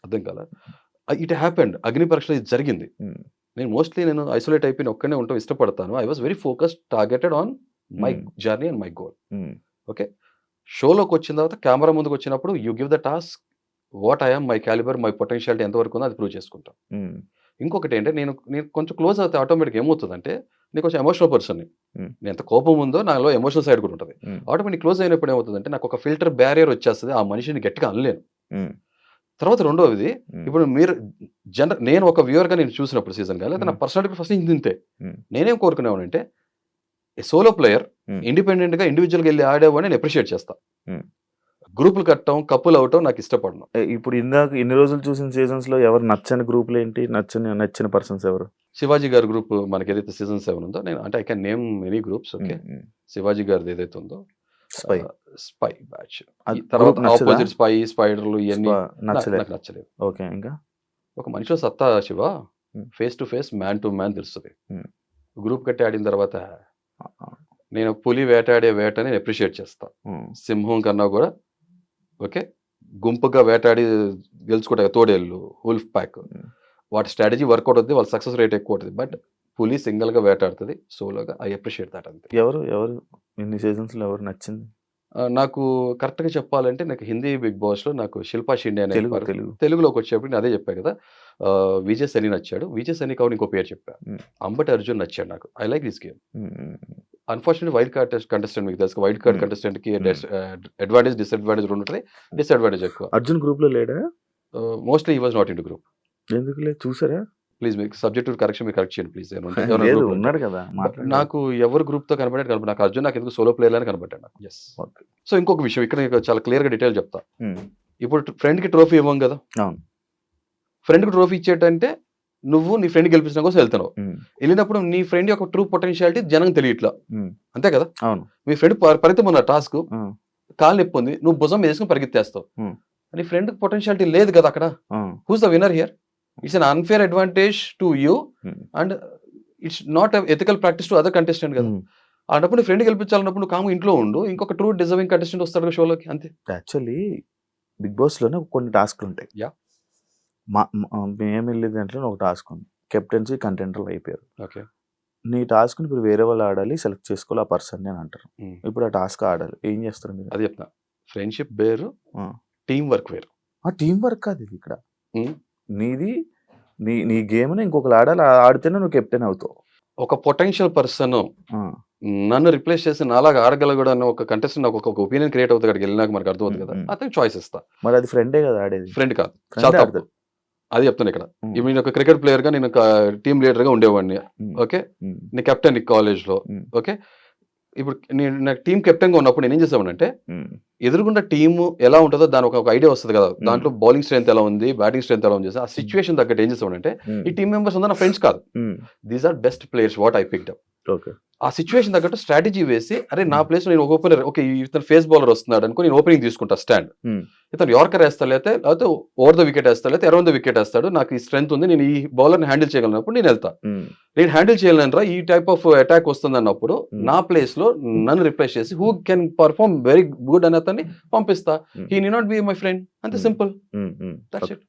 Speaker 3: అర్థం కాలా? It happened. అగ్ని పరీక్షలో ఇది జరిగింది.
Speaker 2: హ్మ్.
Speaker 3: నేను ఐసోలేట్ అయిపోయి ఒక్కడినే ఉండటం ఇష్టపడతాను. I was very focused, targeted on my
Speaker 2: hmm.
Speaker 3: Journey and my goal.
Speaker 2: Hmm.
Speaker 3: Okay. షోలోకొచ్చిన తర్వాత కెమెరా ముందుకొచ్చినప్పుడు you give the task what I am, my calibre, my potentiality ఎంతవరకు ఉందో అది ప్రూవ్ చేసుకుంటా.
Speaker 2: హ్మ్.
Speaker 3: ఇంకొకటేంటే నేను నేను కొంచెం క్లోజ్ అవుతే ఆటోమేటిక్‌గా ఏమవుతదంటే నేను కొంచెం ఎమోషనల్ పర్సన్‌ని.
Speaker 2: హ్మ్.
Speaker 3: నేను ఎంత కోపం ఉందో నాలో ఎమోషనల్ సైడ్ కూడా ఉంటది.
Speaker 2: హ్మ్.
Speaker 3: ఆటోమేటిక్ క్లోజ్ అయినప్పుడు ఏమవుతదంటే నాకు ఒక ఫిల్టర్ బ్యారియర్ వచ్చేస్తది. ఆ మనిషిని గట్టిగా అనలేను.
Speaker 2: హ్మ్.
Speaker 3: తర్వాత రెండోది
Speaker 2: హ్మ్.
Speaker 3: ఇప్పుడు మీరు నేను ఒక వ్యూవర్‌గా నేను చూసినప్పుడు సీజన్‌గా లేదా నా
Speaker 2: హ్మ్.
Speaker 3: పర్సనాలిటీ ఫస్ట్ నుంచి ఇంతే.
Speaker 2: హ్మ్.
Speaker 3: నేనేం కోరుకునేవాడినంటే ఏ సోలో ప్లేయర్
Speaker 2: హ్మ్.
Speaker 3: ఇండిపెండెంట్‌గా ఇండివిడ్యుయల్‌గా ఎళ్లి ఆడేవాడిని నేను అప్రిషియేట్ చేస్తా.
Speaker 2: హ్మ్.
Speaker 3: గ్రూప్‌లు కట్టడం, కప్పులు అవ్వటం నాకు ఇష్టపడను.
Speaker 2: ఇప్పుడు ఇందాక ఇన్ని రోజులు చూసిన సీజన్స్‌లో ఎవరు నచ్చని గ్రూప్‌లేంటి? నచ్చిన పర్సన్స్ ఎవరు?
Speaker 3: శివాజీ గారి గ్రూప్ మనకేదైతే సీజన్ 7 ఉందో నేను అంటే I can name many groups okay.
Speaker 2: హ్మ్. హ్మ్.
Speaker 3: శివాజీ గారిది ఏదైతే ఉందో
Speaker 2: స్పై.
Speaker 3: Spy batch. ఈ
Speaker 2: అది
Speaker 3: తర్వాత
Speaker 2: గ్రూప్ నచ్చదా?
Speaker 3: ఆపోజిట్ స్పై, స్పైడర్‌లు ఇయన్నీ
Speaker 2: నచ్చలే.
Speaker 3: నాకు నచ్చలేదు.
Speaker 2: ఓకే. ఇంకా?
Speaker 3: ఒక మనిషిలో సత్తా శివ
Speaker 2: హ్మ్.
Speaker 3: Face to face, man to man తెలుస్తది.
Speaker 2: హ్మ్.
Speaker 3: గ్రూప్ కట్టి ఆడిన తర్వాత
Speaker 2: ఆ! ఆ!
Speaker 3: నేను పులి వేటాడే వేటని నేను అప్రిషియేట్ చేస్తా.
Speaker 2: హ్మ్.
Speaker 3: సింహం కన్నా కూడా ఓకే. గుంపుగా వేటాడి గెలుచుకుంటాయి తోడేళ్ళు, వుల్ఫ్ ప్యాక్.
Speaker 2: హ్మ్.
Speaker 3: వాటి స్ట్రాటజీ వర్కౌట్ అవుద్ది. వాళ్ళ సక్సెస్ రేట్ ఎక్కువ ఉంటది. బట్ పులి సింగిల్ గా వేటాడుతుంది, సోలోగా. ఐ అప్రిషియేట్ దట్ అంతే.
Speaker 2: ఎవరు ఎవరు ఇన్ని సీజన్స్ లో ఎవరు నచ్చింది?
Speaker 3: నాకు కరెక్ట్ గా చెప్పాలంటే నాకు హిందీ బిగ్ బాస్ లో నాకు శిల్పా షిండే అనే
Speaker 2: తెలుగు తెలుగు
Speaker 3: తెలుగులోకి వచ్చేప్పుడు నేను అదే చెప్పా కదా. విజయ్ సని నచ్చాడు. విజయ్ సని కావాలి ఇంకో పేరు చెప్పా.
Speaker 2: ఉమ్,
Speaker 3: అంబటి అర్జున్ నచ్చాడు నాకు. I like this game.
Speaker 2: Um, um,
Speaker 3: unfortunate wild card contestant మీకు తెలుసు. Wild card
Speaker 2: Hmm.
Speaker 3: కంటెస్టెంట్ కి అడ్వాంటేజ్ డిసడ్వాంటేజ్ రెండు ఉంటుంది. డిసడ్వాంటేజ్ ఎక్కువ.
Speaker 2: అర్జున్ గ్రూప్ లో లేడా?
Speaker 3: మోస్ట్లీ ఈ వాజ్ నాట్ ఇన్ గ్రూప్.
Speaker 2: ఎందుకు లేదు చూసారా?
Speaker 3: ప్లీజ్ మీకు సబ్జెక్టివ్ కరెక్షన్ మీరు కరెక్ట్ చేయండి ప్లీజ్.
Speaker 2: లేదు ఉన్నాడు కదా మాట్లాడు.
Speaker 3: నాకు ఎవరు గ్రూప్ తో కనబడ్డాడు నాకు అర్జున్ నాకు ఎందుకు సోలో ప్లేయర్ అని కనబడ్డాడు నాకు. ఎస్.
Speaker 2: Okay.
Speaker 3: సో ఇంకొక విషయం ఇక్కడ నీకు చాలా క్లియర్ గా డీటెయిల్ చెప్తా.
Speaker 2: ఉమ్,
Speaker 3: ఇప్పుడు ఫ్రెండ్ కి ట్రోఫీ ఇవ్వం కదా.
Speaker 2: అవును.
Speaker 3: ఫ్రెండ్ కి ట్రోఫీ ఇచ్చేటంటే నువ్వు నీ ఫ్రెండ్ గెలిపించడం కోసం వెళ్తున్నావు.
Speaker 2: ఉమ్,
Speaker 3: వెళ్ళినప్పుడు నీ ఫ్రెండ్ యొక్క ట్రూ పొటెన్షియాలిటీ జనం తెలియట్లా.
Speaker 2: ఉమ్,
Speaker 3: అంతే కదా.
Speaker 2: అవును.
Speaker 3: మీ ఫ్రెండ్ పరితం ఉన్న టాస్క్
Speaker 2: ఉమ్,
Speaker 3: కాలు నొప్పి ఉంది, నువ్వు భుజం వేసుకుని పరిగెత్తేస్తావు.
Speaker 2: Hmm.
Speaker 3: నీ ఫ్రెండ్ పొటెన్షియాలిటీ లేదు కదా అక్కడ.
Speaker 2: Um,
Speaker 3: who's the winner here? It's an unfair advantage to you
Speaker 2: um,
Speaker 3: and it's not ethical practice to other contestant కదా.
Speaker 2: ఉమ్.
Speaker 3: అన్నప్పుడు నీ ఫ్రెండ్ గెలిపించాలన్నప్పుడు నువ్వు కాము ఇంట్లో ఉండు, ఇంకొక ట్రూ డిజర్వింగ్ కంటెస్టెంట్ వస్తాడు షోలోకి. అంతే.
Speaker 2: యాక్చువల్లీ బిగ్ బాస్ లోనే కొన్ని టాస్క్లు ఉంటాయి.
Speaker 3: Yeah.
Speaker 2: మేము వెళ్ళే దాంట్లో ఒక టాస్క్ ఉంది. కెప్టెన్సీ కంటెంటర్లు అయిపోయారు.
Speaker 3: ఓకే.
Speaker 2: నీ టాస్క్ ఇప్పుడు వేరే వాళ్ళు ఆడాలి, సెలెక్ట్ చేసుకోవాలి ఆ పర్సన్ అని అంటారు. ఇప్పుడు ఆ టాస్క్ ఆడాలి, ఏం చేస్తారు మీరు?
Speaker 3: అది చెప్తా. ఫ్రెండ్షిప్ వేరు,
Speaker 2: Hmm.
Speaker 3: టీం వర్క్ వేరు.
Speaker 2: ఆ టీం వర్క్ కాదు ఇది ఇక్కడ.
Speaker 3: Hmm.
Speaker 2: నీది నీ గేమ్ ని ఇంకొకరు ఆడాలి, ఆడితేనే నువ్వు కెప్టెన్ అవుతావు.
Speaker 3: ఒక పొటెన్షియల్ పర్సన్
Speaker 2: ఆ,
Speaker 3: నన్ను రిప్లేస్ చేసి నాలాగా ఆడగలగడు అన్న ఒక కంటెస్టెంట్ నాకు ఒక ఒపీనియన్ క్రియేట్ అవుతుంది. అక్కడికి వెళ్ళినాక మనకు అర్థమవుతుంది కదా. అతనికి చాయిస్ ఇస్తా.
Speaker 2: మరి అది ఫ్రెండే కదా ఆడేది.
Speaker 3: ఫ్రెండ్ కాదు,
Speaker 2: Friend
Speaker 3: చాలా
Speaker 2: ఆడతాడు.
Speaker 3: తప్పు. అది చెప్తాను ఇక్కడ.
Speaker 2: Hmm.
Speaker 3: ఇప్పుడు నేను ఒక క్రికెట్ ప్లేయర్ గా నేను ఒక టీమ్ లీడర్ గా ఉండేవాడిని.
Speaker 2: Hmm.
Speaker 3: ఓకే.
Speaker 2: Hmm.
Speaker 3: నీ కెప్టెన్ కాలేజ్ లో.
Speaker 2: Hmm.
Speaker 3: ఓకే. ఇప్పుడు నేను నాకు టీం కెప్టెన్ గా ఉన్నప్పుడు నేను ఏం చేసామంటే
Speaker 2: Hmm.
Speaker 3: ఎదురుగుండా టీమ్ ఎలా ఉంటుందో దాని ఒక ఐడియా వస్తుంది కదా. దాంట్లో బౌలింగ్ స్ట్రెంత్ ఎలా ఉంది, బ్యాటింగ్ స్ట్రెంత్ ఎలా ఉంది, ఆ సిచ్యువేషన్ తగ్గట్టు ఏం చేసామంటే
Speaker 2: Hmm.
Speaker 3: ఈ టీమ్ మెంబర్స్ ఉందా నా ఫ్రెండ్స్ కాదు.
Speaker 2: Hmm.
Speaker 3: These are best players what I picked up.
Speaker 2: Okay.
Speaker 3: ఆ సిచ్యువేషన్ తగ్గట్టు స్ట్రాటజీ వేసి అరే నా ప్లేస్ లో నేను ఒక ఓపెనర్, ఓకే ఇతను ఫేస్ బౌలర్ వస్తున్నాడు అనుకో నేను ఓపెనింగ్ తీసుకుంటా స్టాండ్.
Speaker 2: Hmm.
Speaker 3: ఇతను యార్కర్ వేస్తాడు, లేకపోతే ఓవర్ ద వికెట్ వేస్తాడు, లేకపోతే అరౌండ్ ద వికెట్ వేస్తాడు. నాకు ఈ స్ట్రెంత్ ఉంది, నేను ఈ బౌలర్ని హ్యాండిల్ చేయగలిగినప్పుడు నేను వెళ్తా.
Speaker 2: Hmm.
Speaker 3: నేను హ్యాండిల్ చేయలేనరా ఈ టైప్ ఆఫ్ అటాక్ వస్తుంది అన్నప్పుడు
Speaker 2: Hmm.
Speaker 3: నా ప్లేస్ లో నన్ను రిప్లేస్ చేసి who can perform very good అని అతన్ని పంపిస్తా.
Speaker 2: Hmm.
Speaker 3: He need not be my friend. అంతే
Speaker 2: Hmm.
Speaker 3: Simple.
Speaker 2: Hmm. Hmm.
Speaker 3: That's it.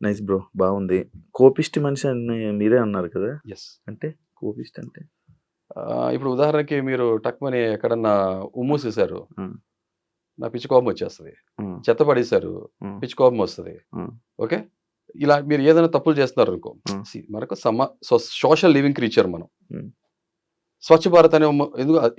Speaker 2: Nice bro, బాగుంది. కోపిష్టి మనిషి అని మీరే అన్నారు కదా,
Speaker 3: ఎస్.
Speaker 2: అంటే కోపిష్టి అంటే
Speaker 3: ఇప్పుడు ఉదాహరణకి మీరు టక్మని ఎక్కడన్నా ఉమ్మూసేశారు,
Speaker 2: Hmm.
Speaker 3: నా పిచ్చి కోపం వచ్చేస్తుంది.
Speaker 2: Hmm.
Speaker 3: చెత్త పడేశారు,
Speaker 2: Hmm.
Speaker 3: పిచ్చి కోపం వస్తుంది.
Speaker 2: Hmm.
Speaker 3: ఓకే. ఇలా మీరు ఏదైనా తప్పులు చేస్తున్నారు అనుకో,
Speaker 2: Hmm.
Speaker 3: మనకు సోషల్ లివింగ్ క్రీచర్ మనం.
Speaker 2: Hmm.
Speaker 3: స్వచ్ఛ భారత్ అనే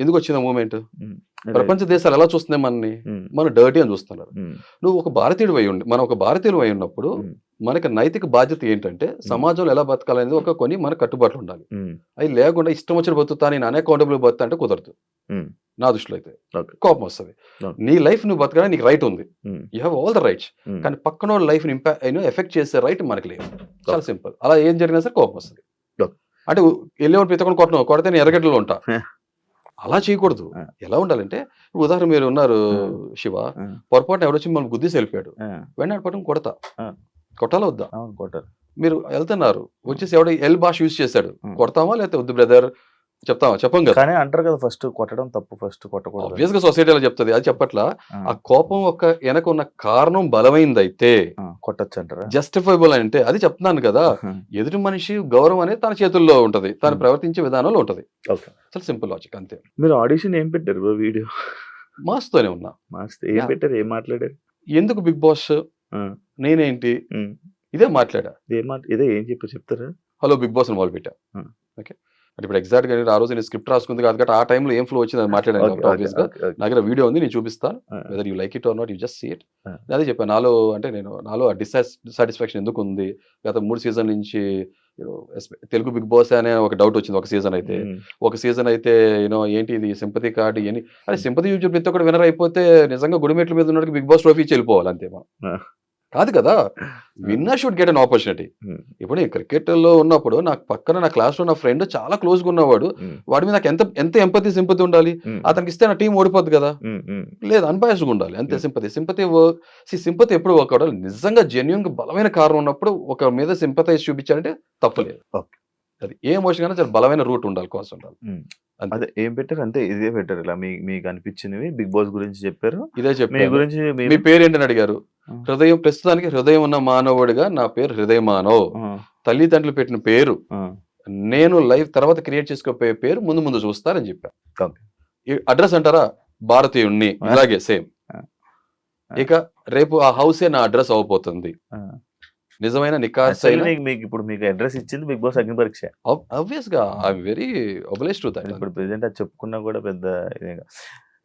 Speaker 3: ఎందుకు వచ్చిన మూమెంట్?
Speaker 2: Hmm.
Speaker 3: ప్రపంచ దేశాలు ఎలా చూస్తున్నాయి మనని?
Speaker 2: Hmm.
Speaker 3: మనం డర్టీ అని చూస్తున్నారు.
Speaker 2: Hmm.
Speaker 3: నువ్వు ఒక భారతీయుడు అయి ఉండి, మనం ఒక భారతీయుడు అయి ఉన్నప్పుడు
Speaker 2: Hmm.
Speaker 3: మనకి నైతిక బాధ్యత ఏంటంటే సమాజంలో ఎలా బతకాలనేది ఒక కొన్ని మన కట్టుబాట్లు ఉండాలి.
Speaker 2: Hmm.
Speaker 3: అవి లేకుండా ఇష్టం వచ్చిన బతుకుతా నేను అన్అకౌంటబుల్ బతుకుతా అంటే కుదరదు.
Speaker 2: Hmm.
Speaker 3: నా దృష్టిలో అయితే
Speaker 2: Okay.
Speaker 3: కోపం వస్తుంది.
Speaker 2: Okay.
Speaker 3: నీ లైఫ్ నువ్వు బతకడానికి నీకు రైట్ ఉంది.
Speaker 2: Hmm.
Speaker 3: You have all the rights.
Speaker 2: Hmm.
Speaker 3: కానీ పక్కన లైఫ్ ఎఫెక్ట్ చేసే రైట్ మనకి లేదు. చాలా సింపుల్. అలా ఏం జరిగినా సరే కోపం వస్తుంది.
Speaker 2: Okay.
Speaker 3: అంటే వెళ్ళేవాడు ప్రతి ఒక్కరు కొడితే నేను ఎర్రగడ్డలో ఉంటా. అలా చేయకూడదు.
Speaker 2: Ah.
Speaker 3: ఎలా ఉండాలంటే ఉదాహరణ మీరు ఉన్నారు శివ,
Speaker 2: Ah.
Speaker 3: పొరపాటు ఎవడొచ్చి మనం గుద్దేసి వెళ్ళిపోయాడు,
Speaker 2: Ah.
Speaker 3: వెంటనే పట్టుకుని కొడతా.
Speaker 2: Ah.
Speaker 3: కొట్టాలా వద్దా?
Speaker 2: అవును, కొట్టారు.
Speaker 3: మీరు వెళ్తున్నారు, వచ్చేసి ఎవడో ఎల్ భాష యూజ్ చేశాడు,
Speaker 2: Hmm.
Speaker 3: కొడతామా లేకపోతే వద్దు బ్రదర్ చెప్తామా? చెప్పం కదా.
Speaker 2: కానీ అంటారు కదా ఫస్ట్ కొట్టడం తప్పు, ఫస్ట్ కొట్టకూడదు.
Speaker 3: ఆబ్వియస్ గా సొసైటీ అలా చెప్తుంది. అది చెప్పట్లా.
Speaker 2: Ah.
Speaker 3: ఆ కోపం వెనక ఉన్న కారణం బలమైందైతే
Speaker 2: Ah. కొట్టచ్చు అంటారా?
Speaker 3: జస్టిఫైబుల్ అంటే అది చెప్తున్నాను కదా. ఎదుటి మనిషి గౌరవం అనేది తన చేతుల్లో ఉంటది, తను ప్రవర్తించే విధానంలో ఉంటది.
Speaker 2: ఓకే.
Speaker 3: చాలా సింపుల్ లాజిక్ అంతే.
Speaker 2: మీరు ఆడిషన్ ఏం పెట్టారు బ్రో? వీడియో
Speaker 3: మాస్తోనే ఉన్నా.
Speaker 2: మాస్తే ఏం
Speaker 3: Yeah.
Speaker 2: పెట్టారు, ఏం మాట్లాడారు?
Speaker 3: ఎందుకు బిగ్ బాస్,
Speaker 2: Ah.
Speaker 3: నేనేంటి,
Speaker 2: Hmm.
Speaker 3: ఇదే మాట్లాడా.
Speaker 2: ఇదే ఏం చెప్తారా?
Speaker 3: హలో బిగ్ బాస్ అని మొదలు పెట్టా.
Speaker 2: Hmm.
Speaker 3: ఓకే. అంటే ఇప్పుడు ఎగ్జాక్ట్ గా ఆ రోజు నేను స్క్రిప్ట్ రాసుకుంది కాదు కాబట్టి ఆ టైంలో ఏం ఫ్లో వచ్చింది అని మాట్లాడాను
Speaker 2: Okay,
Speaker 3: కాబట్టి
Speaker 2: okay,
Speaker 3: ఆబ్వియస్ గా
Speaker 2: okay, okay.
Speaker 3: నా దగ్గర వీడియో ఉంది, నేను చూపిస్తాను.
Speaker 2: Ah.
Speaker 3: Whether you like it or not, you just see it.
Speaker 2: Ah.
Speaker 3: అదే చెప్పాను. నాలో డిస్సాటిస్ఫాక్షన్ ఎందుకు ఉంది, గత 3 సీజన్ నుంచి తెలుగు బిగ్ బాస్ అనే ఒక డౌట్ వచ్చింది. ఒక సీజన్ అయితే
Speaker 2: Hmm.
Speaker 3: ఒక సీజన్ అయితే ఏంటి ఇది సింపతి కార్డు ఇవన్నీ. అదే సింపతి యూజ్ ప్రతి ఒక్కటి వినర్ అయిపోతే నిజంగా గుడిమెట్ల మీద ఉన్నట్టు బిగ్ బాస్ ట్రోఫీ ఇచ్చి వెళ్ళిపోవాలి అంతే మనం.
Speaker 2: Ah.
Speaker 3: కాదు కదా. Winner should get an opportunity.
Speaker 2: Hmm.
Speaker 3: ఇప్పుడు నేను క్రికెట్ లో ఉన్నప్పుడు నాకు పక్కన నా క్లాస్ లో నా ఫ్రెండ్ చాలా క్లోజ్ గా ఉన్నవాడు,
Speaker 2: Hmm.
Speaker 3: వాడి మీద నాకు ఎంత ఎంపతి సింపతి ఉండాలి.
Speaker 2: Hmm.
Speaker 3: అతనికి ఇస్తే నా టీం ఓడిపోద్ది కదా.
Speaker 2: Hmm. Hmm.
Speaker 3: లేదు, అన్బయాస్డ్ గా ఉండాలి అంతే.
Speaker 2: Hmm.
Speaker 3: సింపతి ఎప్పుడు వర్క్ అవ్వాలి. నిజంగా జెన్యున్ గా బలమైన కారణం ఉన్నప్పుడు ఒక మీద సింపతైజ్ చూపించాలంటే తప్పలేదు.
Speaker 2: Okay.
Speaker 3: అది ఏ ఎమోషన్ కన్నా చాలా బలమైన రూట్ ఉండాలి, కోసం ఉండాలి.
Speaker 2: Hmm.
Speaker 3: అంతే.
Speaker 2: అదే ఏం పెట్టారు అంతే, ఇదే పెట్టారు. ఇలా మీకు అనిపించినవి బిగ్ బాస్ గురించి చెప్పారు.
Speaker 3: ఇదే
Speaker 2: మీ
Speaker 3: చెప్పాను.
Speaker 2: గురించి
Speaker 3: మీ పేరు ఏంటని అడిగారు.
Speaker 2: Hmm.
Speaker 3: ప్రస్తుతానికి హృదయం ఉన్న మానవుడిగా నా పేరు హృదయ మానవ్.
Speaker 2: Ah.
Speaker 3: తల్లిదండ్రులు పెట్టిన పేరు
Speaker 2: Ah.
Speaker 3: నేను లైవ్ తర్వాత క్రియేట్ చేసుకోపోయే పేరు ముందు చూస్తారని చెప్పా.
Speaker 2: ఓకే.
Speaker 3: ఈ అడ్రస్ అంటారా, భారతీయుణ్ణి, ఇలాగే సేమ్.
Speaker 2: ఆ.
Speaker 3: ఇక రేపు ఆ హౌసే నా అడ్రస్ అవబోతుంది.
Speaker 2: ఆ.
Speaker 3: నిజమైన
Speaker 2: యాక్చువల్లీ
Speaker 3: నికార్సైన
Speaker 2: మీకు అడ్రస్ ఇచ్చింది బిగ్ బాస్ అగ్ని పరీక్ష.
Speaker 3: ఆబ్వియస్ గా I'm very oblige to that.
Speaker 2: ఇప్పుడు ప్రెసెంట్ అది చెప్పుకున్నా కూడా పెద్ద ఇదే కాదు.